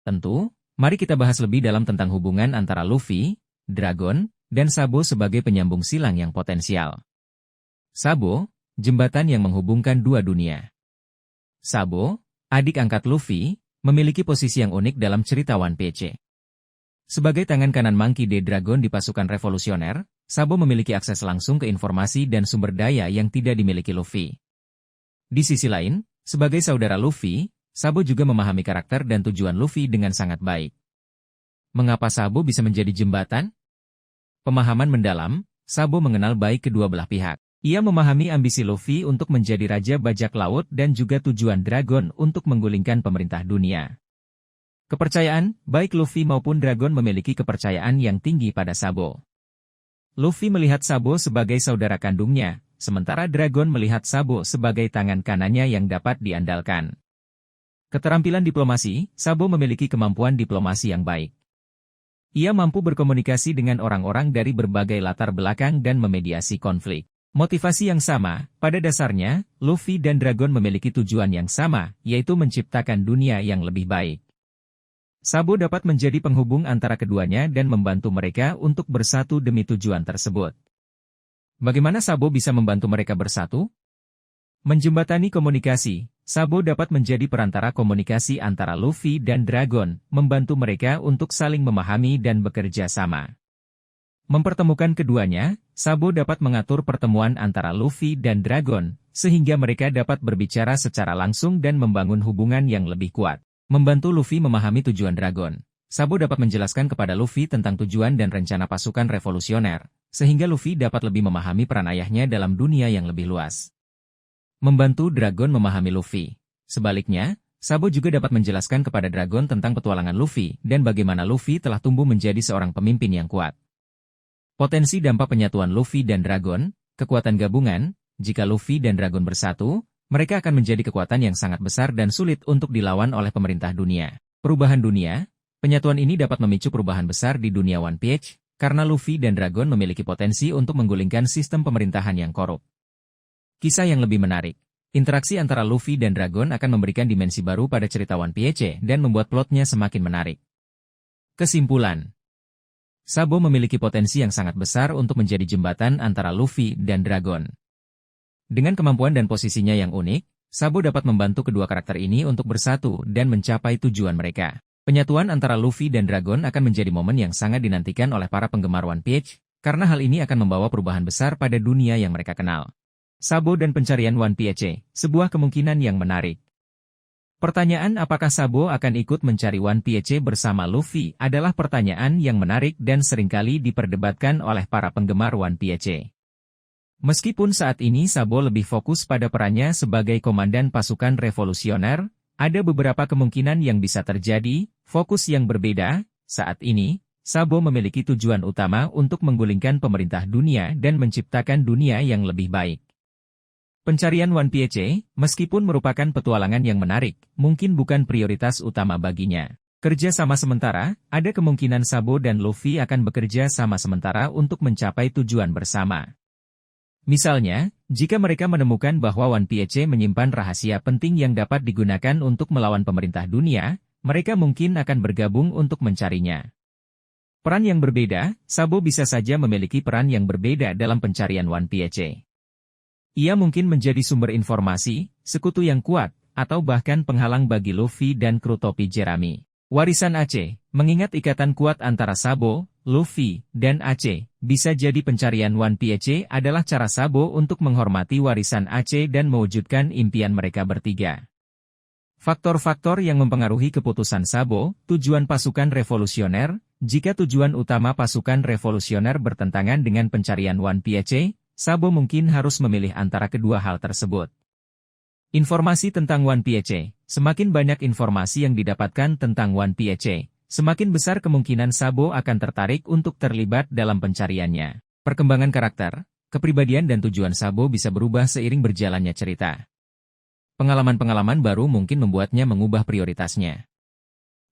Tentu, mari kita bahas lebih dalam tentang hubungan antara Luffy, Dragon, dan Sabo sebagai penyambung silang yang potensial. Sabo, jembatan yang menghubungkan dua dunia. Sabo, adik angkat Luffy, memiliki posisi yang unik dalam cerita One Piece. Sebagai tangan kanan Monkey D. Dragon di pasukan revolusioner, Sabo memiliki akses langsung ke informasi dan sumber daya yang tidak dimiliki Luffy. Di sisi lain, sebagai saudara Luffy, Sabo juga memahami karakter dan tujuan Luffy dengan sangat baik. Mengapa Sabo bisa menjadi jembatan? Pemahaman mendalam, Sabo mengenal baik kedua belah pihak. Ia memahami ambisi Luffy untuk menjadi Raja Bajak Laut dan juga tujuan Dragon untuk menggulingkan pemerintah dunia. Kepercayaan, baik Luffy maupun Dragon memiliki kepercayaan yang tinggi pada Sabo. Luffy melihat Sabo sebagai saudara kandungnya, sementara Dragon melihat Sabo sebagai tangan kanannya yang dapat diandalkan. Keterampilan diplomasi, Sabo memiliki kemampuan diplomasi yang baik. Ia mampu berkomunikasi dengan orang-orang dari berbagai latar belakang dan memediasi konflik. Motivasi yang sama, pada dasarnya, Luffy dan Dragon memiliki tujuan yang sama, yaitu menciptakan dunia yang lebih baik. Sabo dapat menjadi penghubung antara keduanya dan membantu mereka untuk bersatu demi tujuan tersebut. Bagaimana Sabo bisa membantu mereka bersatu? Menjembatani komunikasi, Sabo dapat menjadi perantara komunikasi antara Luffy dan Dragon, membantu mereka untuk saling memahami dan bekerja sama. Mempertemukan keduanya, Sabo dapat mengatur pertemuan antara Luffy dan Dragon, sehingga mereka dapat berbicara secara langsung dan membangun hubungan yang lebih kuat. Membantu Luffy memahami tujuan Dragon, Sabo dapat menjelaskan kepada Luffy tentang tujuan dan rencana pasukan revolusioner, sehingga Luffy dapat lebih memahami peran ayahnya dalam dunia yang lebih luas. Membantu Dragon memahami Luffy. Sebaliknya, Sabo juga dapat menjelaskan kepada Dragon tentang petualangan Luffy dan bagaimana Luffy telah tumbuh menjadi seorang pemimpin yang kuat. Potensi dampak penyatuan Luffy dan Dragon, kekuatan gabungan, jika Luffy dan Dragon bersatu, mereka akan menjadi kekuatan yang sangat besar dan sulit untuk dilawan oleh pemerintah dunia. Perubahan dunia, penyatuan ini dapat memicu perubahan besar di dunia One Piece, karena Luffy dan Dragon memiliki potensi untuk menggulingkan sistem pemerintahan yang korup. Kisah yang lebih menarik. Interaksi antara Luffy dan Dragon akan memberikan dimensi baru pada cerita One Piece dan membuat plotnya semakin menarik. Kesimpulan. Sabo memiliki potensi yang sangat besar untuk menjadi jembatan antara Luffy dan Dragon. Dengan kemampuan dan posisinya yang unik, Sabo dapat membantu kedua karakter ini untuk bersatu dan mencapai tujuan mereka. Penyatuan antara Luffy dan Dragon akan menjadi momen yang sangat dinantikan oleh para penggemar One Piece, karena hal ini akan membawa perubahan besar pada dunia yang mereka kenal. Sabo dan pencarian One Piece, sebuah kemungkinan yang menarik. Pertanyaan apakah Sabo akan ikut mencari One Piece bersama Luffy adalah pertanyaan yang menarik dan seringkali diperdebatkan oleh para penggemar One Piece. Meskipun saat ini Sabo lebih fokus pada perannya sebagai komandan pasukan revolusioner, ada beberapa kemungkinan yang bisa terjadi, fokus yang berbeda. Saat ini, Sabo memiliki tujuan utama untuk menggulingkan pemerintah dunia dan menciptakan dunia yang lebih baik. Pencarian One Piece, meskipun merupakan petualangan yang menarik, mungkin bukan prioritas utama baginya. Kerja sama sementara, ada kemungkinan Sabo dan Luffy akan bekerja sama sementara untuk mencapai tujuan bersama. Misalnya, jika mereka menemukan bahwa One Piece menyimpan rahasia penting yang dapat digunakan untuk melawan pemerintah dunia, mereka mungkin akan bergabung untuk mencarinya. Peran yang berbeda, Sabo bisa saja memiliki peran yang berbeda dalam pencarian One Piece. Ia mungkin menjadi sumber informasi, sekutu yang kuat, atau bahkan penghalang bagi Luffy dan kru topi jerami. Warisan Aceh, mengingat ikatan kuat antara Sabo, Luffy, dan Aceh, bisa jadi pencarian One Piece adalah cara Sabo untuk menghormati warisan Aceh dan mewujudkan impian mereka bertiga. Faktor-faktor yang mempengaruhi keputusan Sabo, tujuan pasukan revolusioner, jika tujuan utama pasukan revolusioner bertentangan dengan pencarian One Piece, Sabo mungkin harus memilih antara kedua hal tersebut. Informasi tentang One Piece. Semakin banyak informasi yang didapatkan tentang One Piece, semakin besar kemungkinan Sabo akan tertarik untuk terlibat dalam pencariannya. Perkembangan karakter, kepribadian dan tujuan Sabo bisa berubah seiring berjalannya cerita. Pengalaman-pengalaman baru mungkin membuatnya mengubah prioritasnya.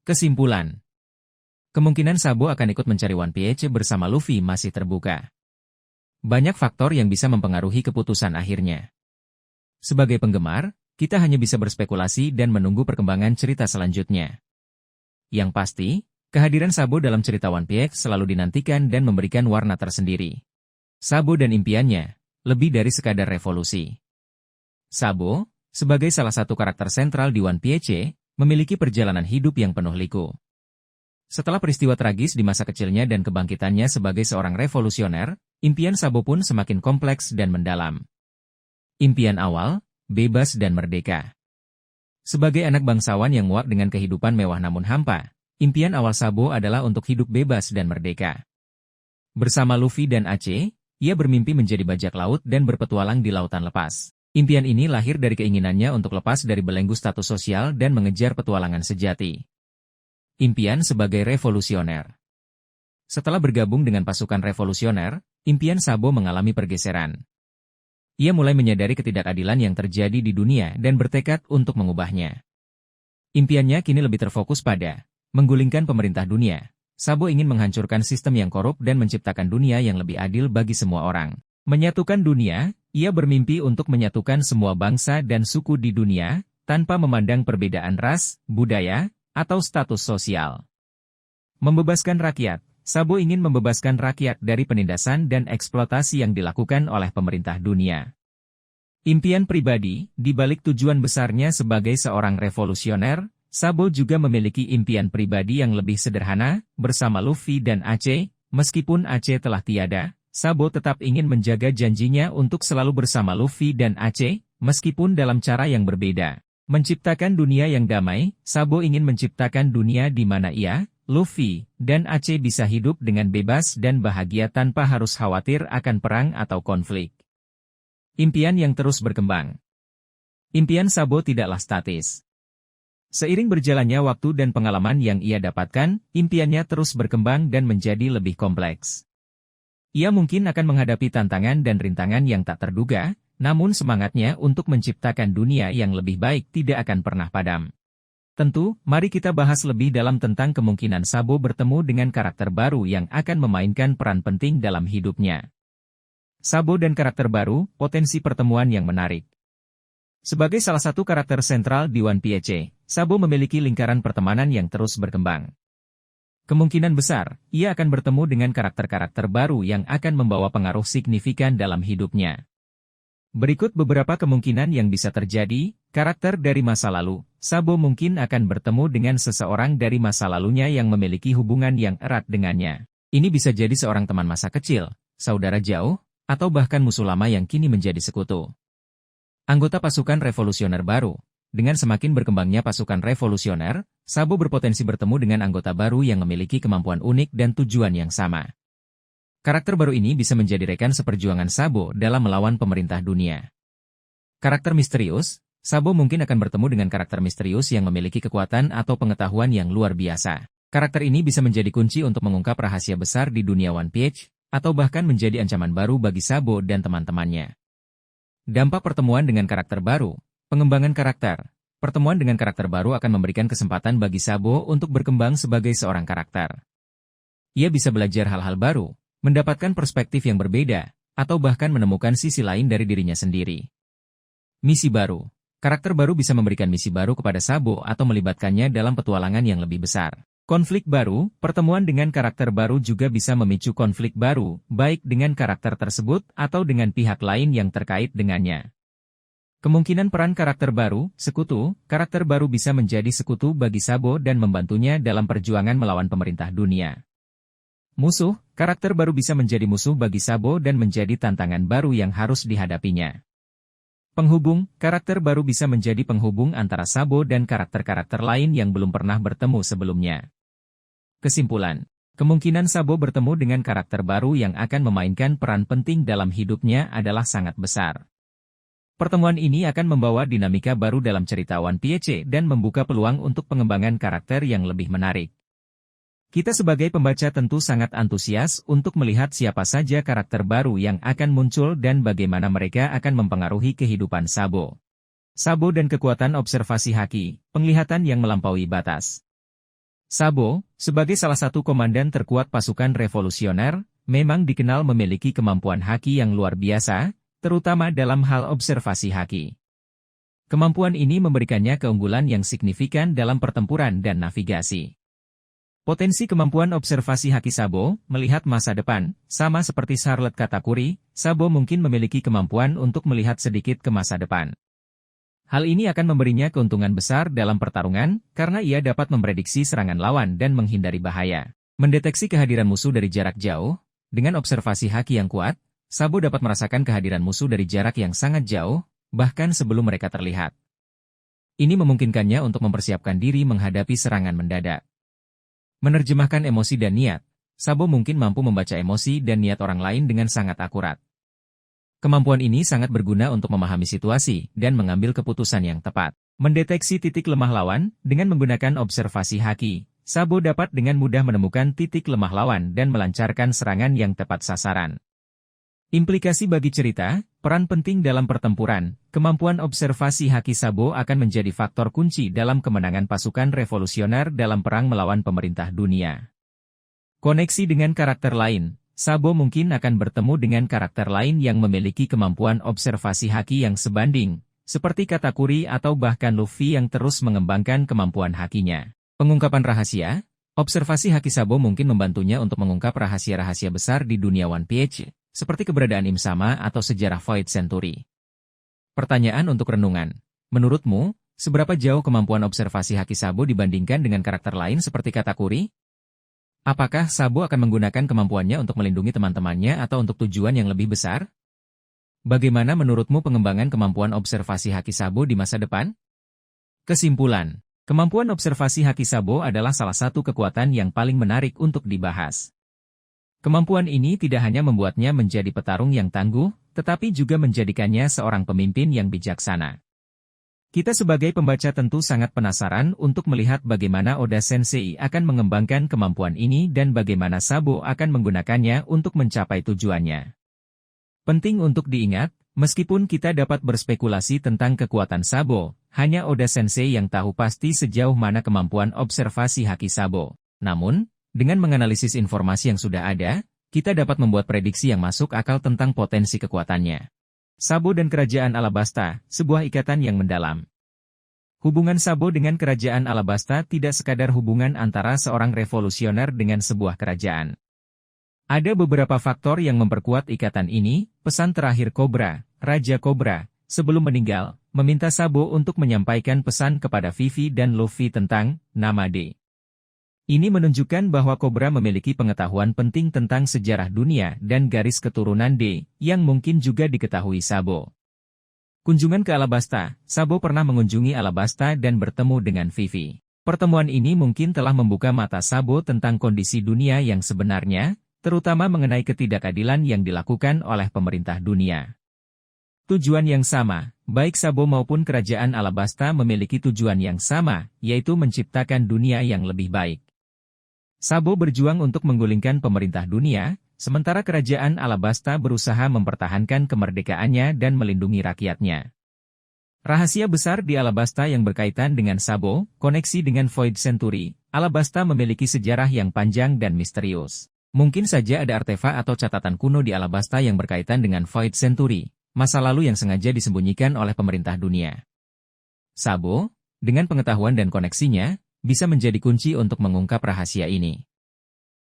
Kesimpulan. Kemungkinan Sabo akan ikut mencari One Piece bersama Luffy masih terbuka. Banyak faktor yang bisa mempengaruhi keputusan akhirnya. Sebagai penggemar, kita hanya bisa berspekulasi dan menunggu perkembangan cerita selanjutnya. Yang pasti, kehadiran Sabo dalam cerita One Piece selalu dinantikan dan memberikan warna tersendiri. Sabo dan impiannya, lebih dari sekadar revolusi. Sabo, sebagai salah satu karakter sentral di One Piece, memiliki perjalanan hidup yang penuh liku. Setelah peristiwa tragis di masa kecilnya dan kebangkitannya sebagai seorang revolusioner, impian Sabo pun semakin kompleks dan mendalam. Impian awal, bebas dan merdeka. Sebagai anak bangsawan yang muak dengan kehidupan mewah namun hampa, impian awal Sabo adalah untuk hidup bebas dan merdeka. Bersama Luffy dan Aceh, ia bermimpi menjadi bajak laut dan berpetualang di lautan lepas. Impian ini lahir dari keinginannya untuk lepas dari belenggu status sosial dan mengejar petualangan sejati. Impian sebagai revolusioner. Setelah bergabung dengan pasukan revolusioner, impian Sabo mengalami pergeseran. Ia mulai menyadari ketidakadilan yang terjadi di dunia dan bertekad untuk mengubahnya. Impiannya kini lebih terfokus pada menggulingkan pemerintah dunia. Sabo ingin menghancurkan sistem yang korup dan menciptakan dunia yang lebih adil bagi semua orang. Menyatukan dunia, ia bermimpi untuk menyatukan semua bangsa dan suku di dunia, tanpa memandang perbedaan ras, budaya, atau status sosial. Membebaskan rakyat. Sabo ingin membebaskan rakyat dari penindasan dan eksploitasi yang dilakukan oleh pemerintah dunia. Impian pribadi, di balik tujuan besarnya sebagai seorang revolusioner, Sabo juga memiliki impian pribadi yang lebih sederhana, bersama Luffy dan Aceh. Meskipun Aceh telah tiada, Sabo tetap ingin menjaga janjinya untuk selalu bersama Luffy dan Aceh, meskipun dalam cara yang berbeda. Menciptakan dunia yang damai, Sabo ingin menciptakan dunia di mana ia, Luffy, dan Aceh bisa hidup dengan bebas dan bahagia tanpa harus khawatir akan perang atau konflik. Impian yang terus berkembang. Impian Sabo tidaklah statis. Seiring berjalannya waktu dan pengalaman yang ia dapatkan, impiannya terus berkembang dan menjadi lebih kompleks. Ia mungkin akan menghadapi tantangan dan rintangan yang tak terduga, namun semangatnya untuk menciptakan dunia yang lebih baik tidak akan pernah padam. Tentu, mari kita bahas lebih dalam tentang kemungkinan Sabo bertemu dengan karakter baru yang akan memainkan peran penting dalam hidupnya. Sabo dan karakter baru, potensi pertemuan yang menarik. Sebagai salah satu karakter sentral di One Piece, Sabo memiliki lingkaran pertemanan yang terus berkembang. Kemungkinan besar, ia akan bertemu dengan karakter-karakter baru yang akan membawa pengaruh signifikan dalam hidupnya. Berikut beberapa kemungkinan yang bisa terjadi. Karakter dari masa lalu. Sabo mungkin akan bertemu dengan seseorang dari masa lalunya yang memiliki hubungan yang erat dengannya. Ini bisa jadi seorang teman masa kecil, saudara jauh, atau bahkan musuh lama yang kini menjadi sekutu. Anggota pasukan revolusioner baru. Dengan semakin berkembangnya pasukan revolusioner, Sabo berpotensi bertemu dengan anggota baru yang memiliki kemampuan unik dan tujuan yang sama. Karakter baru ini bisa menjadi rekan seperjuangan Sabo dalam melawan pemerintah dunia. Karakter misterius. Sabo mungkin akan bertemu dengan karakter misterius yang memiliki kekuatan atau pengetahuan yang luar biasa. Karakter ini bisa menjadi kunci untuk mengungkap rahasia besar di dunia One Piece, atau bahkan menjadi ancaman baru bagi Sabo dan teman-temannya. Dampak pertemuan dengan karakter baru. Pengembangan karakter. Pertemuan dengan karakter baru akan memberikan kesempatan bagi Sabo untuk berkembang sebagai seorang karakter. Ia bisa belajar hal-hal baru, mendapatkan perspektif yang berbeda, atau bahkan menemukan sisi lain dari dirinya sendiri. Misi baru. Karakter baru bisa memberikan misi baru kepada Sabo atau melibatkannya dalam petualangan yang lebih besar. Konflik baru. Pertemuan dengan karakter baru juga bisa memicu konflik baru, baik dengan karakter tersebut atau dengan pihak lain yang terkait dengannya. Kemungkinan peran karakter baru, sekutu. Karakter baru bisa menjadi sekutu bagi Sabo dan membantunya dalam perjuangan melawan pemerintah dunia. Musuh. Karakter baru bisa menjadi musuh bagi Sabo dan menjadi tantangan baru yang harus dihadapinya. Penghubung. Karakter baru bisa menjadi penghubung antara Sabo dan karakter-karakter lain yang belum pernah bertemu sebelumnya. Kesimpulan. Kemungkinan Sabo bertemu dengan karakter baru yang akan memainkan peran penting dalam hidupnya adalah sangat besar. Pertemuan ini akan membawa dinamika baru dalam cerita One Piece dan membuka peluang untuk pengembangan karakter yang lebih menarik. Kita sebagai pembaca tentu sangat antusias untuk melihat siapa saja karakter baru yang akan muncul dan bagaimana mereka akan mempengaruhi kehidupan Sabo. Sabo dan kekuatan observasi haki, penglihatan yang melampaui batas. Sabo, sebagai salah satu komandan terkuat pasukan revolusioner, memang dikenal memiliki kemampuan haki yang luar biasa, terutama dalam hal observasi haki. Kemampuan ini memberikannya keunggulan yang signifikan dalam pertempuran dan navigasi. Potensi kemampuan observasi Haki Sabo, melihat masa depan, sama seperti Charlotte Katakuri, Sabo mungkin memiliki kemampuan untuk melihat sedikit ke masa depan. Hal ini akan memberinya keuntungan besar dalam pertarungan, karena ia dapat memprediksi serangan lawan dan menghindari bahaya. Mendeteksi kehadiran musuh dari jarak jauh, dengan observasi Haki yang kuat, Sabo dapat merasakan kehadiran musuh dari jarak yang sangat jauh, bahkan sebelum mereka terlihat. Ini memungkinkannya untuk mempersiapkan diri menghadapi serangan mendadak. Menerjemahkan emosi dan niat, Sabo mungkin mampu membaca emosi dan niat orang lain dengan sangat akurat. Kemampuan ini sangat berguna untuk memahami situasi dan mengambil keputusan yang tepat. Mendeteksi titik lemah lawan, dengan menggunakan observasi Haki, Sabo dapat dengan mudah menemukan titik lemah lawan dan melancarkan serangan yang tepat sasaran. Implikasi bagi cerita, peran penting dalam pertempuran, kemampuan observasi Haki Sabo akan menjadi faktor kunci dalam kemenangan pasukan revolusioner dalam perang melawan pemerintah dunia. Koneksi dengan karakter lain, Sabo mungkin akan bertemu dengan karakter lain yang memiliki kemampuan observasi Haki yang sebanding, seperti Katakuri atau bahkan Luffy yang terus mengembangkan kemampuan Hakinya. Pengungkapan rahasia, observasi Haki Sabo mungkin membantunya untuk mengungkap rahasia-rahasia besar di dunia One Piece, seperti keberadaan Im-sama atau sejarah Void Century. Pertanyaan untuk renungan. Menurutmu, seberapa jauh kemampuan observasi Haki Sabo dibandingkan dengan karakter lain seperti Katakuri? Apakah Sabo akan menggunakan kemampuannya untuk melindungi teman-temannya atau untuk tujuan yang lebih besar? Bagaimana menurutmu pengembangan kemampuan observasi Haki Sabo di masa depan? Kesimpulan. Kemampuan observasi Haki Sabo adalah salah satu kekuatan yang paling menarik untuk dibahas. Kemampuan ini tidak hanya membuatnya menjadi petarung yang tangguh, tetapi juga menjadikannya seorang pemimpin yang bijaksana. Kita sebagai pembaca tentu sangat penasaran untuk melihat bagaimana Oda Sensei akan mengembangkan kemampuan ini dan bagaimana Sabo akan menggunakannya untuk mencapai tujuannya. Penting untuk diingat, meskipun kita dapat berspekulasi tentang kekuatan Sabo, hanya Oda Sensei yang tahu pasti sejauh mana kemampuan observasi Haki Sabo. Namun, dengan menganalisis informasi yang sudah ada, kita dapat membuat prediksi yang masuk akal tentang potensi kekuatannya. Sabo dan Kerajaan Alabasta, sebuah ikatan yang mendalam. Hubungan Sabo dengan Kerajaan Alabasta tidak sekadar hubungan antara seorang revolusioner dengan sebuah kerajaan. Ada beberapa faktor yang memperkuat ikatan ini. Pesan terakhir Cobra, Raja Cobra, sebelum meninggal, meminta Sabo untuk menyampaikan pesan kepada Vivi dan Luffy tentang nama D. Ini menunjukkan bahwa Cobra memiliki pengetahuan penting tentang sejarah dunia dan garis keturunan D, yang mungkin juga diketahui Sabo. Kunjungan ke Alabasta, Sabo pernah mengunjungi Alabasta dan bertemu dengan Vivi. Pertemuan ini mungkin telah membuka mata Sabo tentang kondisi dunia yang sebenarnya, terutama mengenai ketidakadilan yang dilakukan oleh pemerintah dunia. Tujuan yang sama, baik Sabo maupun Kerajaan Alabasta memiliki tujuan yang sama, yaitu menciptakan dunia yang lebih baik. Sabo berjuang untuk menggulingkan pemerintah dunia, sementara Kerajaan Alabasta berusaha mempertahankan kemerdekaannya dan melindungi rakyatnya. Rahasia besar di Alabasta yang berkaitan dengan Sabo, koneksi dengan Void Century. Alabasta memiliki sejarah yang panjang dan misterius. Mungkin saja ada artefak atau catatan kuno di Alabasta yang berkaitan dengan Void Century, masa lalu yang sengaja disembunyikan oleh pemerintah dunia. Sabo, dengan pengetahuan dan koneksinya, bisa menjadi kunci untuk mengungkap rahasia ini.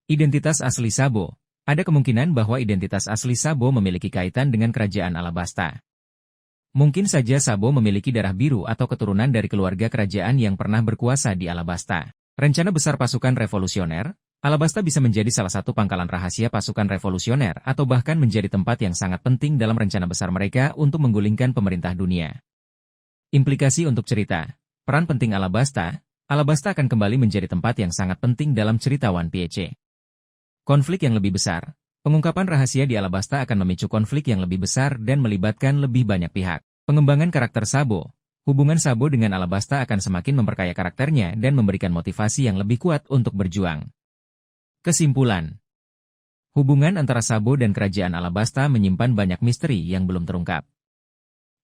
Identitas asli Sabo. Ada kemungkinan bahwa identitas asli Sabo memiliki kaitan dengan Kerajaan Alabasta. Mungkin saja Sabo memiliki darah biru atau keturunan dari keluarga kerajaan yang pernah berkuasa di Alabasta. Rencana besar pasukan revolusioner, Alabasta bisa menjadi salah satu pangkalan rahasia pasukan revolusioner atau bahkan menjadi tempat yang sangat penting dalam rencana besar mereka untuk menggulingkan pemerintah dunia. Implikasi untuk cerita. Peran penting Alabasta. Alabasta akan kembali menjadi tempat yang sangat penting dalam cerita One Piece. Konflik yang lebih besar. Pengungkapan rahasia di Alabasta akan memicu konflik yang lebih besar dan melibatkan lebih banyak pihak. Pengembangan karakter Sabo. Hubungan Sabo dengan Alabasta akan semakin memperkaya karakternya dan memberikan motivasi yang lebih kuat untuk berjuang. Kesimpulan. Hubungan antara Sabo dan Kerajaan Alabasta menyimpan banyak misteri yang belum terungkap.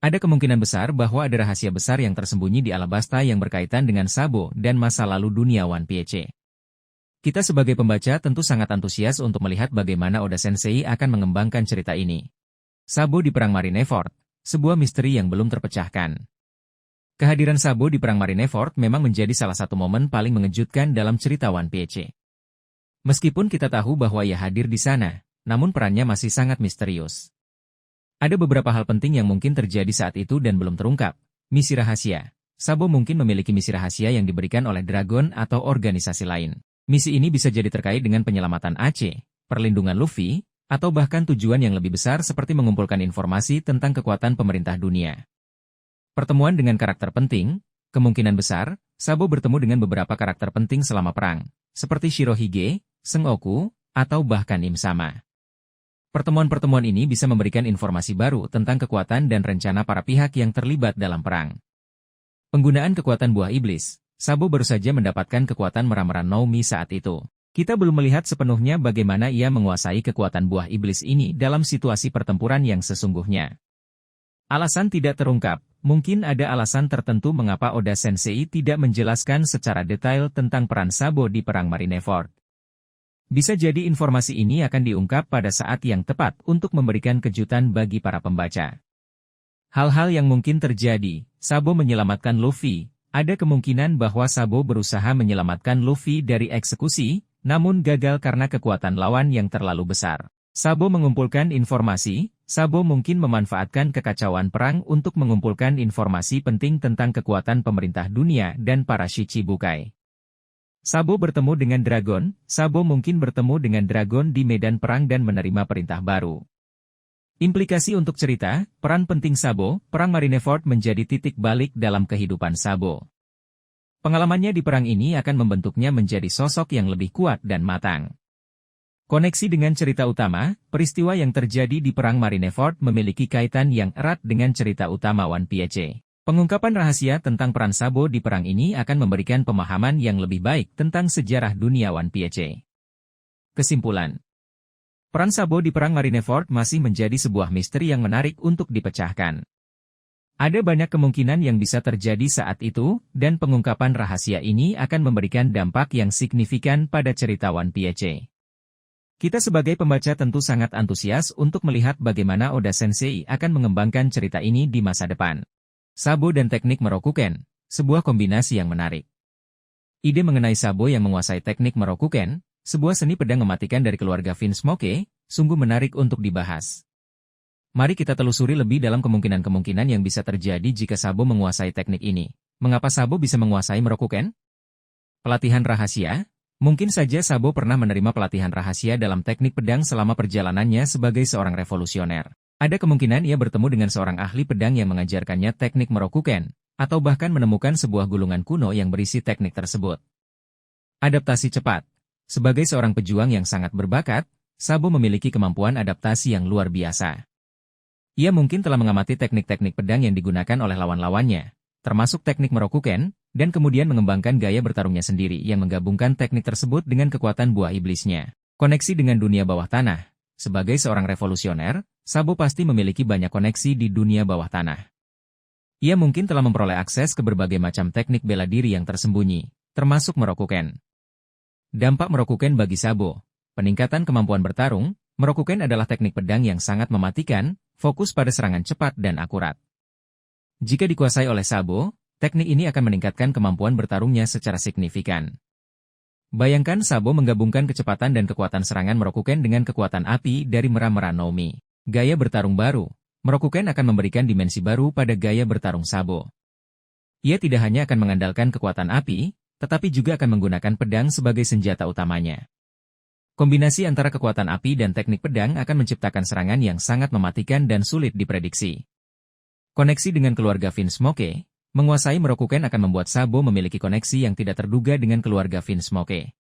Ada kemungkinan besar bahwa ada rahasia besar yang tersembunyi di Alabasta yang berkaitan dengan Sabo dan masa lalu dunia One Piece. Kita sebagai pembaca tentu sangat antusias untuk melihat bagaimana Oda Sensei akan mengembangkan cerita ini. Sabo di Perang Marineford, sebuah misteri yang belum terpecahkan. Kehadiran Sabo di Perang Marineford memang menjadi salah satu momen paling mengejutkan dalam cerita One Piece. Meskipun kita tahu bahwa ia hadir di sana, namun perannya masih sangat misterius. Ada beberapa hal penting yang mungkin terjadi saat itu dan belum terungkap. Misi rahasia. Sabo mungkin memiliki misi rahasia yang diberikan oleh Dragon atau organisasi lain. Misi ini bisa jadi terkait dengan penyelamatan Aceh, perlindungan Luffy, atau bahkan tujuan yang lebih besar seperti mengumpulkan informasi tentang kekuatan pemerintah dunia. Pertemuan dengan karakter penting, kemungkinan besar, Sabo bertemu dengan beberapa karakter penting selama perang, seperti Shirohige, Sengoku, atau bahkan Im Sama. Pertemuan-pertemuan ini bisa memberikan informasi baru tentang kekuatan dan rencana para pihak yang terlibat dalam perang. Penggunaan kekuatan buah iblis. Sabo baru saja mendapatkan kekuatan Meramera no Mi saat itu. Kita belum melihat sepenuhnya bagaimana ia menguasai kekuatan buah iblis ini dalam situasi pertempuran yang sesungguhnya. Alasan tidak terungkap. Mungkin ada alasan tertentu mengapa Oda Sensei tidak menjelaskan secara detail tentang peran Sabo di Perang Marineford. Bisa jadi informasi ini akan diungkap pada saat yang tepat untuk memberikan kejutan bagi para pembaca. Hal-hal yang mungkin terjadi, Sabo menyelamatkan Luffy. Ada kemungkinan bahwa Sabo berusaha menyelamatkan Luffy dari eksekusi, namun gagal karena kekuatan lawan yang terlalu besar. Sabo mengumpulkan informasi. Sabo mungkin memanfaatkan kekacauan perang untuk mengumpulkan informasi penting tentang kekuatan pemerintah dunia dan para Shichibukai. Sabo bertemu dengan Dragon. Sabo mungkin bertemu dengan Dragon di medan perang dan menerima perintah baru. Implikasi untuk cerita, peran penting Sabo, Perang Marineford menjadi titik balik dalam kehidupan Sabo. Pengalamannya di perang ini akan membentuknya menjadi sosok yang lebih kuat dan matang. Koneksi dengan cerita utama, peristiwa yang terjadi di Perang Marineford memiliki kaitan yang erat dengan cerita utama One Piece. Pengungkapan rahasia tentang peran Sabo di perang ini akan memberikan pemahaman yang lebih baik tentang sejarah dunia One Piece. Kesimpulan. Peran Sabo di Perang Marineford masih menjadi sebuah misteri yang menarik untuk dipecahkan. Ada banyak kemungkinan yang bisa terjadi saat itu, dan pengungkapan rahasia ini akan memberikan dampak yang signifikan pada cerita One Piece. Kita sebagai pembaca tentu sangat antusias untuk melihat bagaimana Oda Sensei akan mengembangkan cerita ini di masa depan. Sabo dan teknik Merokuken, sebuah kombinasi yang menarik. Ide mengenai Sabo yang menguasai teknik Merokuken, sebuah seni pedang mematikan dari keluarga Vinsmoke, sungguh menarik untuk dibahas. Mari kita telusuri lebih dalam kemungkinan-kemungkinan yang bisa terjadi jika Sabo menguasai teknik ini. Mengapa Sabo bisa menguasai Merokuken? Pelatihan rahasia. Mungkin saja Sabo pernah menerima pelatihan rahasia dalam teknik pedang selama perjalanannya sebagai seorang revolusioner. Ada kemungkinan ia bertemu dengan seorang ahli pedang yang mengajarkannya teknik Merokuken, atau bahkan menemukan sebuah gulungan kuno yang berisi teknik tersebut. Adaptasi cepat. Sebagai seorang pejuang yang sangat berbakat, Sabo memiliki kemampuan adaptasi yang luar biasa. Ia mungkin telah mengamati teknik-teknik pedang yang digunakan oleh lawan-lawannya, termasuk teknik Merokuken, dan kemudian mengembangkan gaya bertarungnya sendiri yang menggabungkan teknik tersebut dengan kekuatan buah iblisnya. Koneksi dengan dunia bawah tanah. Sebagai seorang revolusioner, Sabo pasti memiliki banyak koneksi di dunia bawah tanah. Ia mungkin telah memperoleh akses ke berbagai macam teknik bela diri yang tersembunyi, termasuk Merokuken. Dampak Merokuken bagi Sabo. Peningkatan kemampuan bertarung. Merokuken adalah teknik pedang yang sangat mematikan, fokus pada serangan cepat dan akurat. Jika dikuasai oleh Sabo, teknik ini akan meningkatkan kemampuan bertarungnya secara signifikan. Bayangkan Sabo menggabungkan kecepatan dan kekuatan serangan Merokuken dengan kekuatan api dari Meramera no Mi. Gaya bertarung baru. Merokuken akan memberikan dimensi baru pada gaya bertarung Sabo. Ia tidak hanya akan mengandalkan kekuatan api, tetapi juga akan menggunakan pedang sebagai senjata utamanya. Kombinasi antara kekuatan api dan teknik pedang akan menciptakan serangan yang sangat mematikan dan sulit diprediksi. Koneksi dengan keluarga Vinsmoke. Menguasai Merokuken akan membuat Sabo memiliki koneksi yang tidak terduga dengan keluarga Vinsmoke.